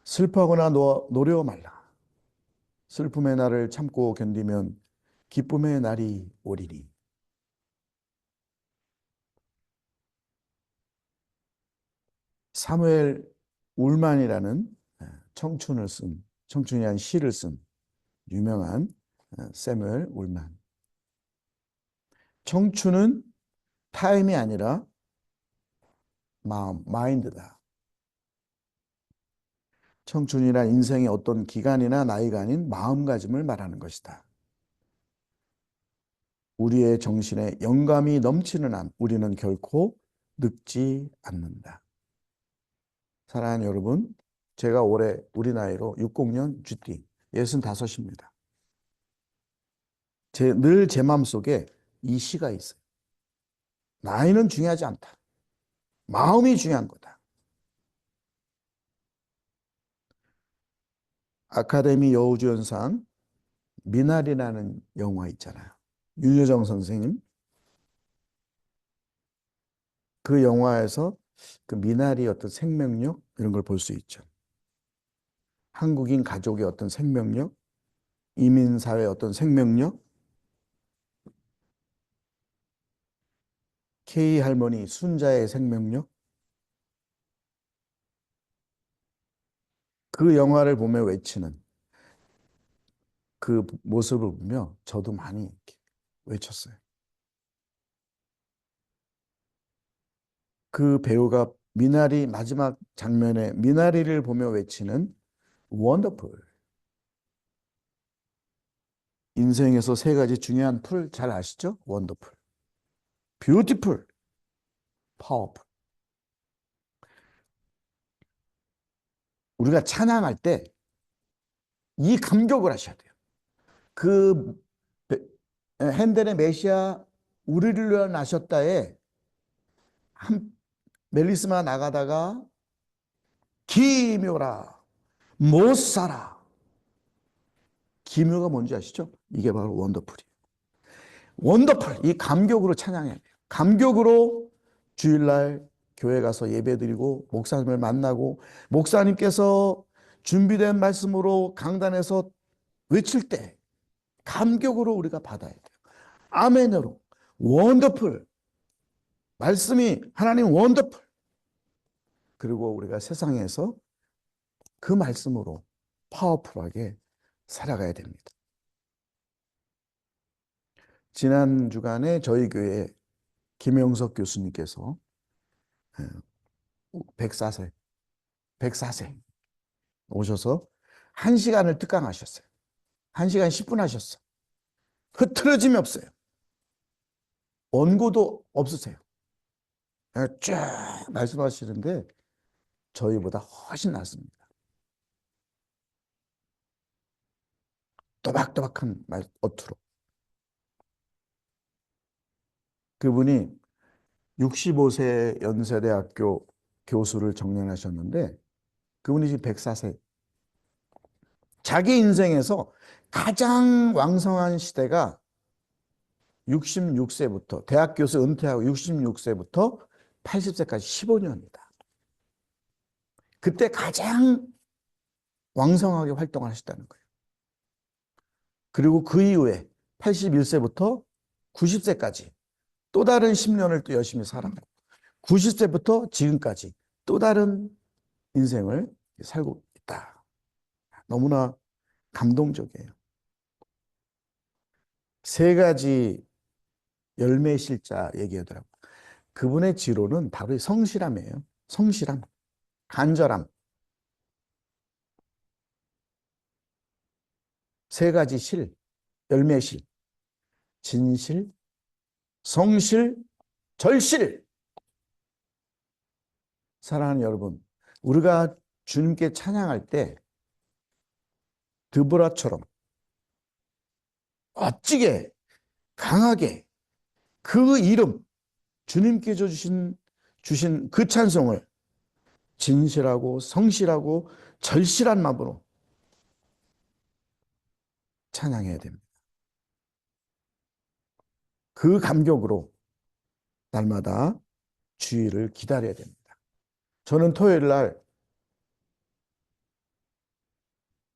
슬퍼하거나 노려 말라. 슬픔의 날을 참고 견디면 기쁨의 날이 오리니. 사무엘 울만이라는 청춘이란 시를 쓴 유명한 사무엘 울만. 청춘은 타임이 아니라 마인드다. 청춘이란 인생의 어떤 기간이나 나이가 아닌 마음가짐을 말하는 것이다. 우리의 정신에 영감이 넘치는 한 우리는 결코 늙지 않는다. 사랑하는 여러분, 제가 올해 우리 나이로 60년 쥐띠 65입니다. 늘 제 마음속에 이 시가 있어요. 나이는 중요하지 않다. 마음이 중요한 거다. 아카데미 여우주연상 미나리라는 영화 있잖아요. 윤여정 선생님. 그 영화에서 그 미나리의 어떤 생명력 이런 걸 볼 수 있죠. 한국인 가족의 어떤 생명력, 이민사회의 어떤 생명력, K 할머니 순자의 생명력, 그 영화를 보며 외치는 그 모습을 보며 저도 많이 외쳤어요. 그 배우가 미나리 마지막 장면에 미나리를 보며 외치는 원더풀. 인생에서 세 가지 중요한 풀 잘 아시죠? 원더풀, 뷰티풀, 파워풀. 우리가 찬양할 때 이 감격을 하셔야 돼요. 그 핸델의 메시아 우리를 위하여 나셨다에 한 멜리스마 나가다가 기묘라 못 살아. 기묘가 뭔지 아시죠? 이게 바로 원더풀이에요. 원더풀. 이 감격으로 찬양해야 돼요. 감격으로 주일날 교회 가서 예배드리고 목사님을 만나고 목사님께서 준비된 말씀으로 강단에서 외칠 때 감격으로 우리가 받아야 돼요. 아멘으로 원더풀. 말씀이 하나님 원더풀. 그리고 우리가 세상에서 그 말씀으로 파워풀하게 살아가야 됩니다. 지난 주간에 저희 교회 김영석 교수님께서 104세, 104세 오셔서 1시간을 특강하셨어요. 1시간 10분 하셨어요. 흐트러짐이 없어요. 원고도 없으세요. 쫙 말씀하시는데 저희보다 훨씬 낫습니다. 또박또박한 어투로. 그분이 65세 연세대학교 교수를 정년하셨는데 그분이 지금 104세. 자기 인생에서 가장 왕성한 시대가 66세부터 대학 교수 은퇴하고 66세부터 80세까지 15년이다. 그때 가장 왕성하게 활동을 하셨다는 거예요. 그리고 그 이후에 81세부터 90세까지 또 다른 10년을 또 열심히 살았고 90세부터 지금까지 또 다른 인생을 살고 있다. 너무나 감동적이에요. 세 가지 열매 실자 얘기하더라고요. 그분의 지로는 바로 성실함이에요. 성실함, 간절함. 세 가지 실, 열매 실. 진실, 성실, 절실. 사랑하는 여러분, 우리가 주님께 찬양할 때 드보라처럼 멋지게, 강하게 그 이름, 주님께서 주신 그 찬송을 진실하고 성실하고 절실한 마음으로 찬양해야 됩니다. 그 감격으로 날마다 주일을 기다려야 됩니다. 저는 토요일 날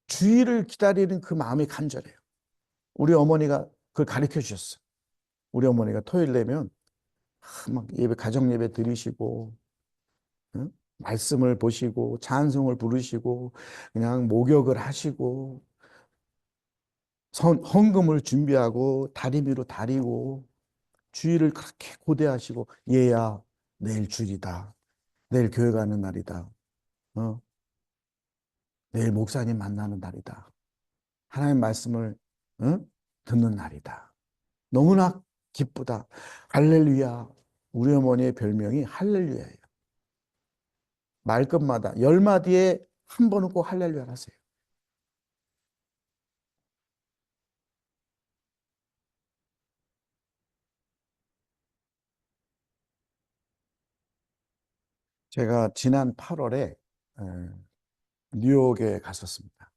주일을 기다리는 그 마음이 간절해요. 우리 어머니가 그걸 가르쳐 주셨어요. 우리 어머니가 토요일 되면 막 예배, 가정 예배 드리시고, 응? 말씀을 보시고, 찬송을 부르시고, 그냥 목욕을 하시고, 헌금을 준비하고, 다리미로 다리고, 주일을 그렇게 고대하시고, 얘야, 내일 주일이다. 내일 교회 가는 날이다. 어? 내일 목사님 만나는 날이다. 하나님 말씀을 듣는 날이다. 너무나 기쁘다. 할렐루야. 우리 어머니의 별명이 할렐루야예요. 말끝마다 10마디에 한 번은 꼭 할렐루야 하세요. 제가 지난 8월에 뉴욕에 갔었습니다.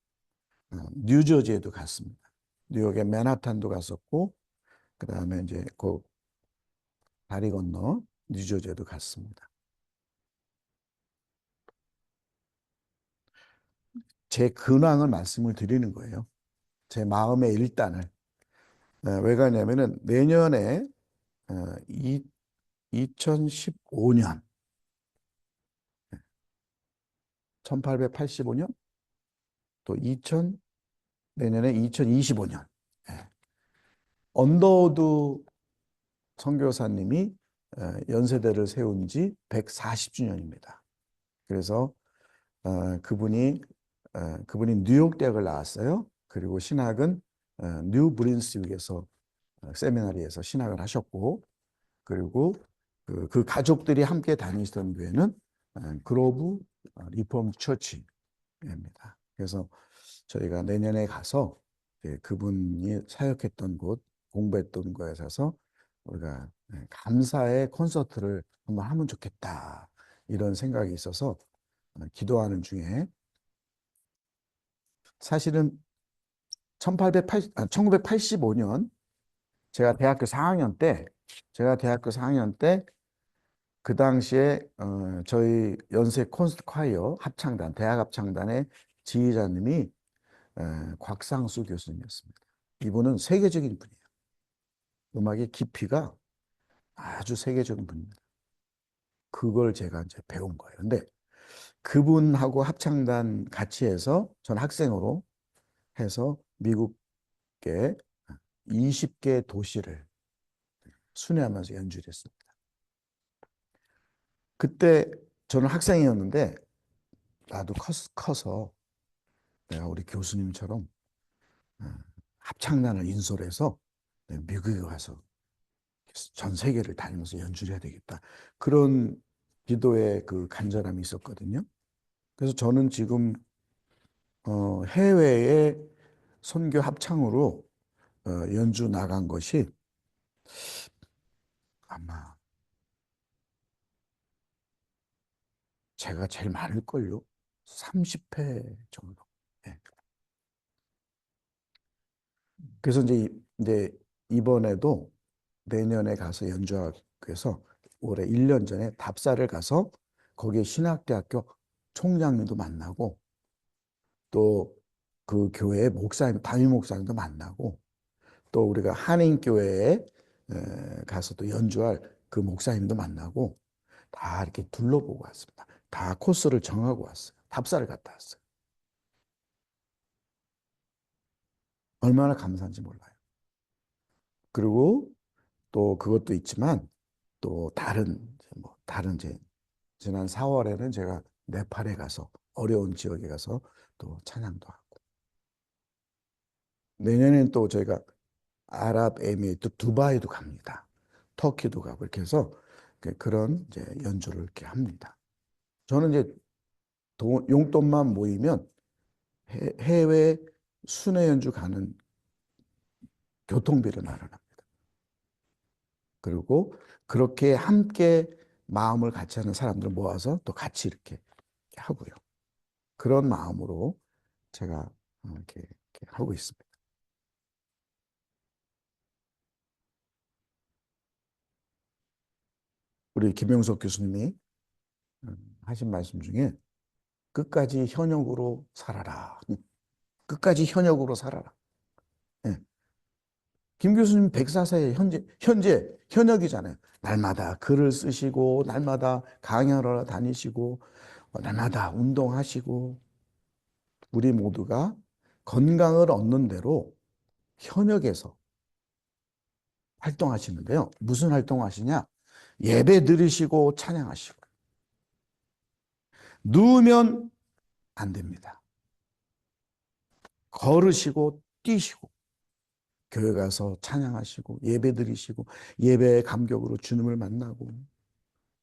뉴저지에도 갔습니다. 뉴욕의 맨하탄도 갔었고, 그 다음에 이제 그 다리 건너 뉴저지에도 갔습니다. 제 근황을 말씀을 드리는 거예요. 제 마음의 일단을. 왜 가냐면은 내년에 2015년, 1885년, 또 내년에 2025년. 언더우드 선교사님이 연세대를 세운 지 140주년입니다. 그래서 그분이 뉴욕 대학을 나왔어요. 그리고 신학은 뉴 브린스윅에서 세미나리에서 신학을 하셨고, 그리고 그 가족들이 함께 다니시던 교회는 그로브 리폼 처치입니다. 그래서 저희가 내년에 가서 그분이 사역했던 곳, 공부했던 곳에 가서 우리가 감사의 콘서트를 한번 하면 좋겠다. 이런 생각이 있어서 기도하는 중에 사실은 1985년 제가 대학교 4학년 때 그 당시에 저희 연세 콘서트 콰이어 합창단, 대학 합창단의 지휘자님이 곽상수 교수님이었습니다. 이분은 세계적인 분이에요. 음악의 깊이가 아주 세계적인 분입니다. 그걸 제가 이제 배운 거예요. 근데 그분하고 합창단 같이 해서 전 학생으로 해서 미국의 20개 도시를 순회하면서 연주를 했습니다. 그때 저는 학생이었는데 나도 커서 내가 우리 교수님처럼 합창단을 인솔해서 미국에 가서 전 세계를 다니면서 연주를 해야 되겠다. 그런 기도의 그 간절함이 있었거든요. 그래서 저는 지금 해외에 선교 합창으로 연주 나간 것이 아마 제가 제일 많을걸요. 30회 정도. 예. 그래서 이제 이번에도 내년에 가서 연주하기 위해서 올해 1년 전에 답사를 가서 거기에 신학대학교 총장님도 만나고 또 그 교회 목사님, 담임 목사님도 만나고 또 우리가 한인교회에 가서도 연주할 그 목사님도 만나고 다 이렇게 둘러보고 왔습니다. 다 코스를 정하고 왔어요. 답사를 갔다 왔어요. 얼마나 감사한지 몰라요. 그리고 또 그것도 있지만 또 다른 이제 지난 4월에는 제가 네팔에 가서 어려운 지역에 가서 또 찬양도 하고 내년에는 또 저희가 아랍에미리트 두바이도 갑니다. 터키도 가고 이렇게 해서 그런 이제 연주를 이렇게 합니다. 저는 이제 용돈만 모이면 해외 순회 연주 가는 교통비를 마련합니다. 그리고 그렇게 함께 마음을 같이 하는 사람들 모아서 또 같이 이렇게 하고요. 그런 마음으로 제가 이렇게 하고 있습니다. 우리 김영석 교수님이 하신 말씀 중에 끝까지 현역으로 살아라. 끝까지 현역으로 살아라. 예. 김 교수님 104세에 현재 현역이잖아요. 날마다 글을 쓰시고, 날마다 강연을 다니시고, 날마다 운동하시고, 우리 모두가 건강을 얻는 대로 현역에서 활동하시는데요. 무슨 활동하시냐? 예배 드리시고 찬양하시고. 누우면 안 됩니다. 걸으시고 뛰시고 교회 가서 찬양하시고 예배 드리시고 예배의 감격으로 주님을 만나고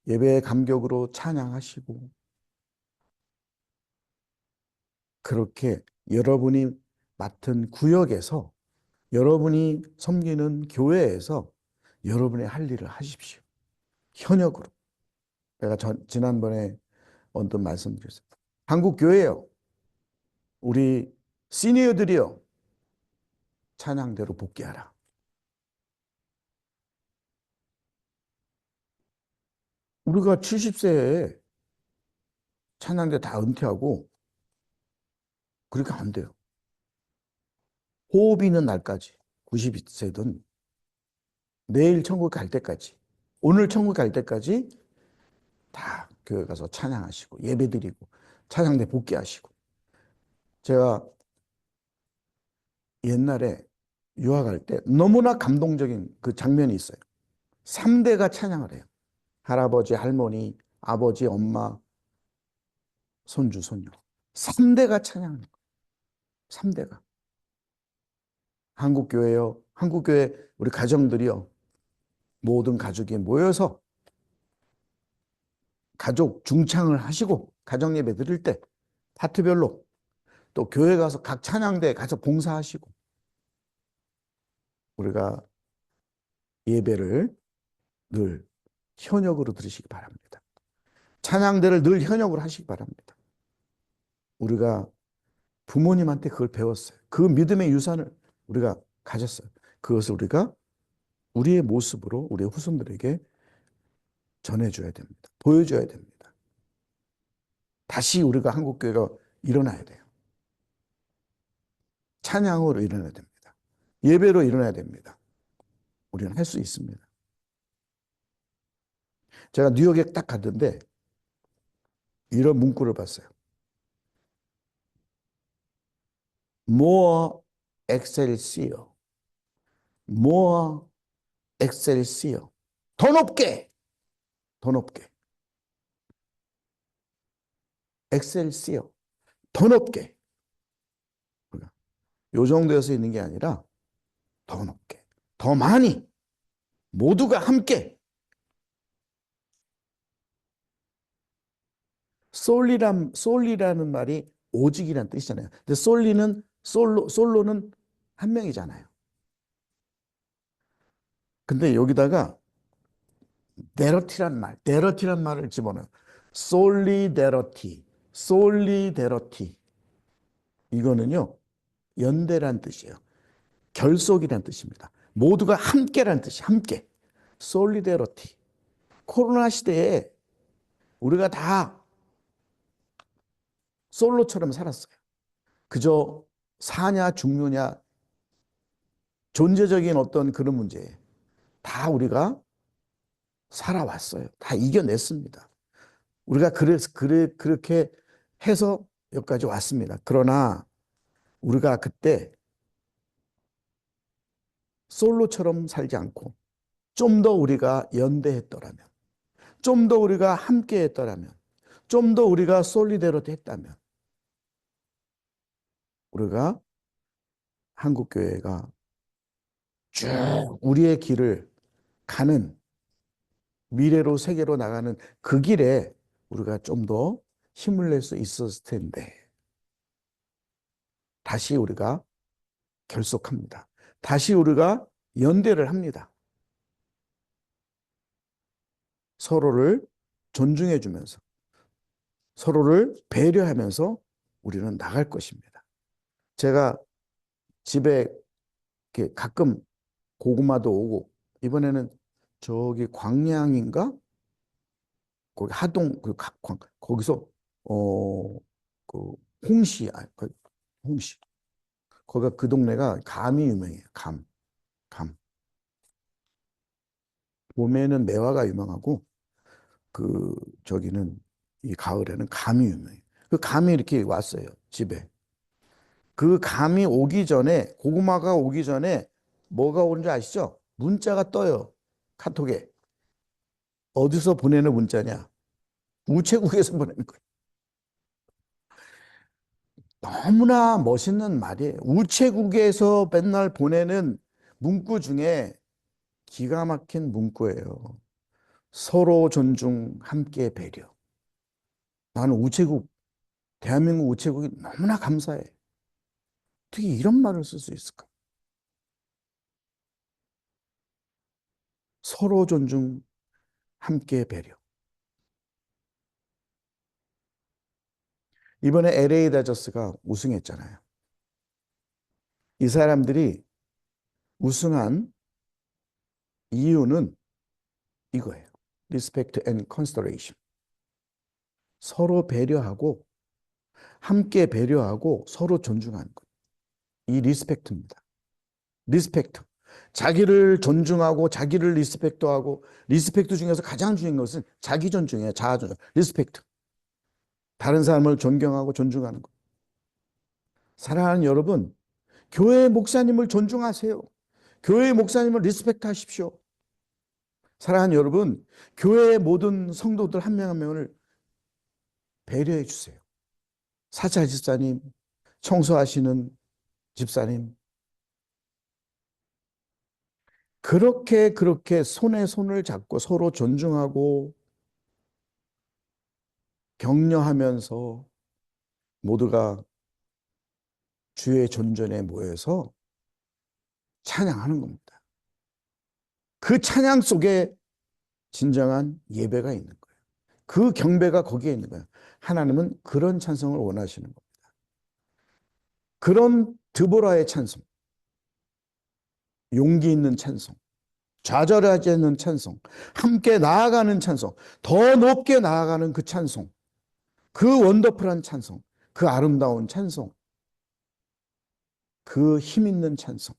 예배의 감격으로 찬양하시고 그렇게 여러분이 맡은 구역에서 여러분이 섬기는 교회에서 여러분의 할 일을 하십시오. 현역으로. 내가 지난번에 언뜻 말씀드렸어요. 한국 교회요. 우리 시니어들이요. 찬양대로 복귀하라. 우리가 70세에 찬양대 다 은퇴하고 그렇게 안 돼요. 호흡이 있는 날까지 92세든 내일 천국 갈 때까지 오늘 천국 갈 때까지 다 교회 가서 찬양하시고 예배드리고 찬양대 복귀하시고 제가 옛날에 유학할 때 너무나 감동적인 그 장면이 있어요. 3대가 찬양을 해요. 할아버지, 할머니, 아버지, 엄마, 손주, 손녀. 3대가 찬양하는 거예요. 3대가. 한국교회요. 한국교회 우리 가정들이요. 모든 가족이 모여서 가족 중창을 하시고 가정 예배 드릴 때 파트별로 또 교회 가서 각 찬양대 가서 봉사하시고 우리가 예배를 늘 현역으로 들으시기 바랍니다. 찬양대를 늘 현역으로 하시기 바랍니다. 우리가 부모님한테 그걸 배웠어요. 그 믿음의 유산을 우리가 가졌어요. 그것을 우리가 우리의 모습으로 우리의 후손들에게 전해줘야 됩니다. 보여줘야 됩니다. 다시 우리가 한국교회가 일어나야 돼요. 찬양으로 일어나야 됩니다. 예배로 일어나야 됩니다. 우리는 할 수 있습니다. 제가 뉴욕에 딱 갔는데 이런 문구를 봤어요. More Excelsior. More Excelsior. 더 높게. 더 높게. Excelsior. 더 높게. 요 정도에서 있는 게 아니라 더 높게. 더 많이. 모두가 함께. 솔리라는 말이 오직이란 뜻이잖아요. 근데 솔로는 한 명이잖아요. 근데 여기다가 데러티란 말을 집어넣어요. 솔리데러티. 이거는요, 연대란 뜻이에요. 결속이란 뜻입니다. 모두가 함께란 뜻이 함께. 솔리데러티. 코로나 시대에 우리가 다 솔로처럼 살았어요. 그저 사냐 죽느냐 존재적인 어떤 그런 문제에 다 우리가 살아왔어요. 다 이겨냈습니다. 우리가 그렇게 해서 여기까지 왔습니다. 그러나 우리가 그때 솔로처럼 살지 않고 좀 더 우리가 연대했더라면, 좀 더 우리가 함께 했더라면, 좀 더 우리가 솔리데로티 했다면 우리가 한국교회가 쭉 우리의 길을 가는 미래로 세계로 나가는 그 길에 우리가 좀 더 힘을 낼 수 있었을 텐데 다시 우리가 결속합니다. 다시 우리가 연대를 합니다. 서로를 존중해 주면서 서로를 배려하면서 우리는 나갈 것입니다. 제가 집에 이렇게 가끔 고구마도 오고 이번에는 저기 광양인가? 거기 하동 거기서 그 홍시 거기가 그 동네가 감이 유명해요. 감. 봄에는 매화가 유명하고 그 저기는 이 가을에는 감이 유명해요. 그 감이 이렇게 왔어요. 집에. 그 감이 오기 전에 고구마가 오기 전에 뭐가 오는 줄 아시죠? 문자가 떠요. 카톡에. 어디서 보내는 문자냐? 우체국에서 보내는 거예요. 너무나 멋있는 말이에요. 우체국에서 맨날 보내는 문구 중에 기가 막힌 문구예요. 서로 존중, 함께 배려. 나는 대한민국 우체국이 너무나 감사해. 어떻게 이런 말을 쓸 수 있을까? 서로 존중, 함께 배려. 이번에 LA 다저스가 우승했잖아요. 이 사람들이 우승한 이유는 이거예요. Respect and consideration. 서로 배려하고 함께 배려하고 서로 존중하는 것. 이 리스펙트입니다. 리스펙트. 자기를 존중하고 자기를 리스펙트하고 리스펙트 중에서 가장 중요한 것은 자기 존중이에요. 자아 존중. 리스펙트. 다른 사람을 존경하고 존중하는 것. 사랑하는 여러분, 교회 목사님을 존중하세요. 교회 목사님을 리스펙트 하십시오. 사랑하는 여러분, 교회의 모든 성도들 한 명 한 명을 배려해 주세요. 사찰 집사님, 청소하시는 집사님, 그렇게 손에 손을 잡고 서로 존중하고 격려하면서 모두가 주의 존전에 모여서 찬양하는 겁니다. 그 찬양 속에 진정한 예배가 있는 거예요. 그 경배가 거기에 있는 거예요. 하나님은 그런 찬송을 원하시는 겁니다. 그런 드보라의 찬송, 용기 있는 찬송, 좌절하지 않는 찬송, 함께 나아가는 찬송, 더 높게 나아가는 그 찬송, 그 원더풀한 찬송, 그 아름다운 찬송, 그 힘 있는 찬송,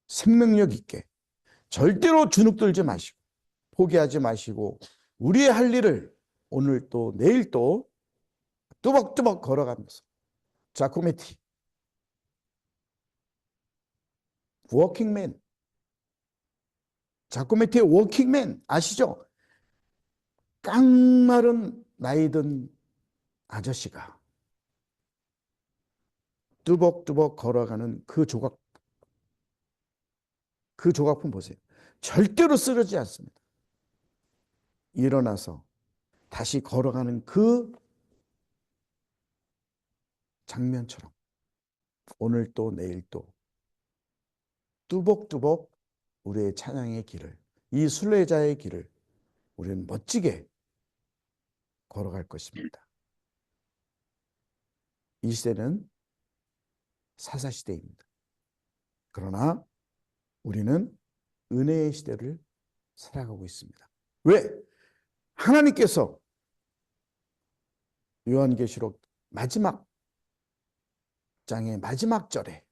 생명력 있게 절대로 주눅들지 마시고 포기하지 마시고 우리의 할 일을 오늘 또 내일 또 뚜벅뚜벅 걸어가면서 자코메티 워킹맨 자코메티의 워킹맨 아시죠? 깡마른 나이든 아저씨가 뚜벅뚜벅 걸어가는 그 조각품 보세요. 절대로 쓰러지지 않습니다. 일어나서 다시 걸어가는 그 장면처럼 오늘 또 내일 또 뚜벅뚜벅 우리의 찬양의 길을, 이 순례자의 길을 우리는 멋지게 걸어갈 것입니다. 이 시대는 사사시대입니다. 그러나 우리는 은혜의 시대를 살아가고 있습니다. 왜? 하나님께서 요한계시록 마지막 장의 마지막 절에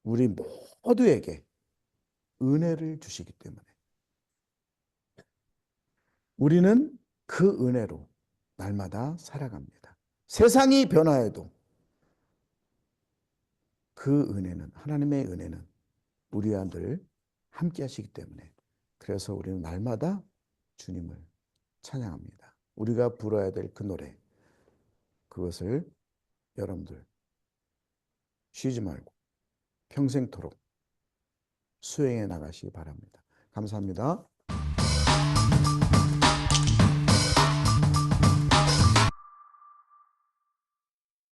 우리 모두에게 은혜를 주시기 때문에 우리는 그 은혜로 날마다 살아갑니다. 세상이 변화해도 그 은혜는, 하나님의 은혜는 우리와 늘 함께 하시기 때문에, 그래서 우리는 날마다 주님을 찬양합니다. 우리가 불러야 될 그 노래, 그것을 여러분들 쉬지 말고 평생토록 수행해 나가시기 바랍니다. 감사합니다.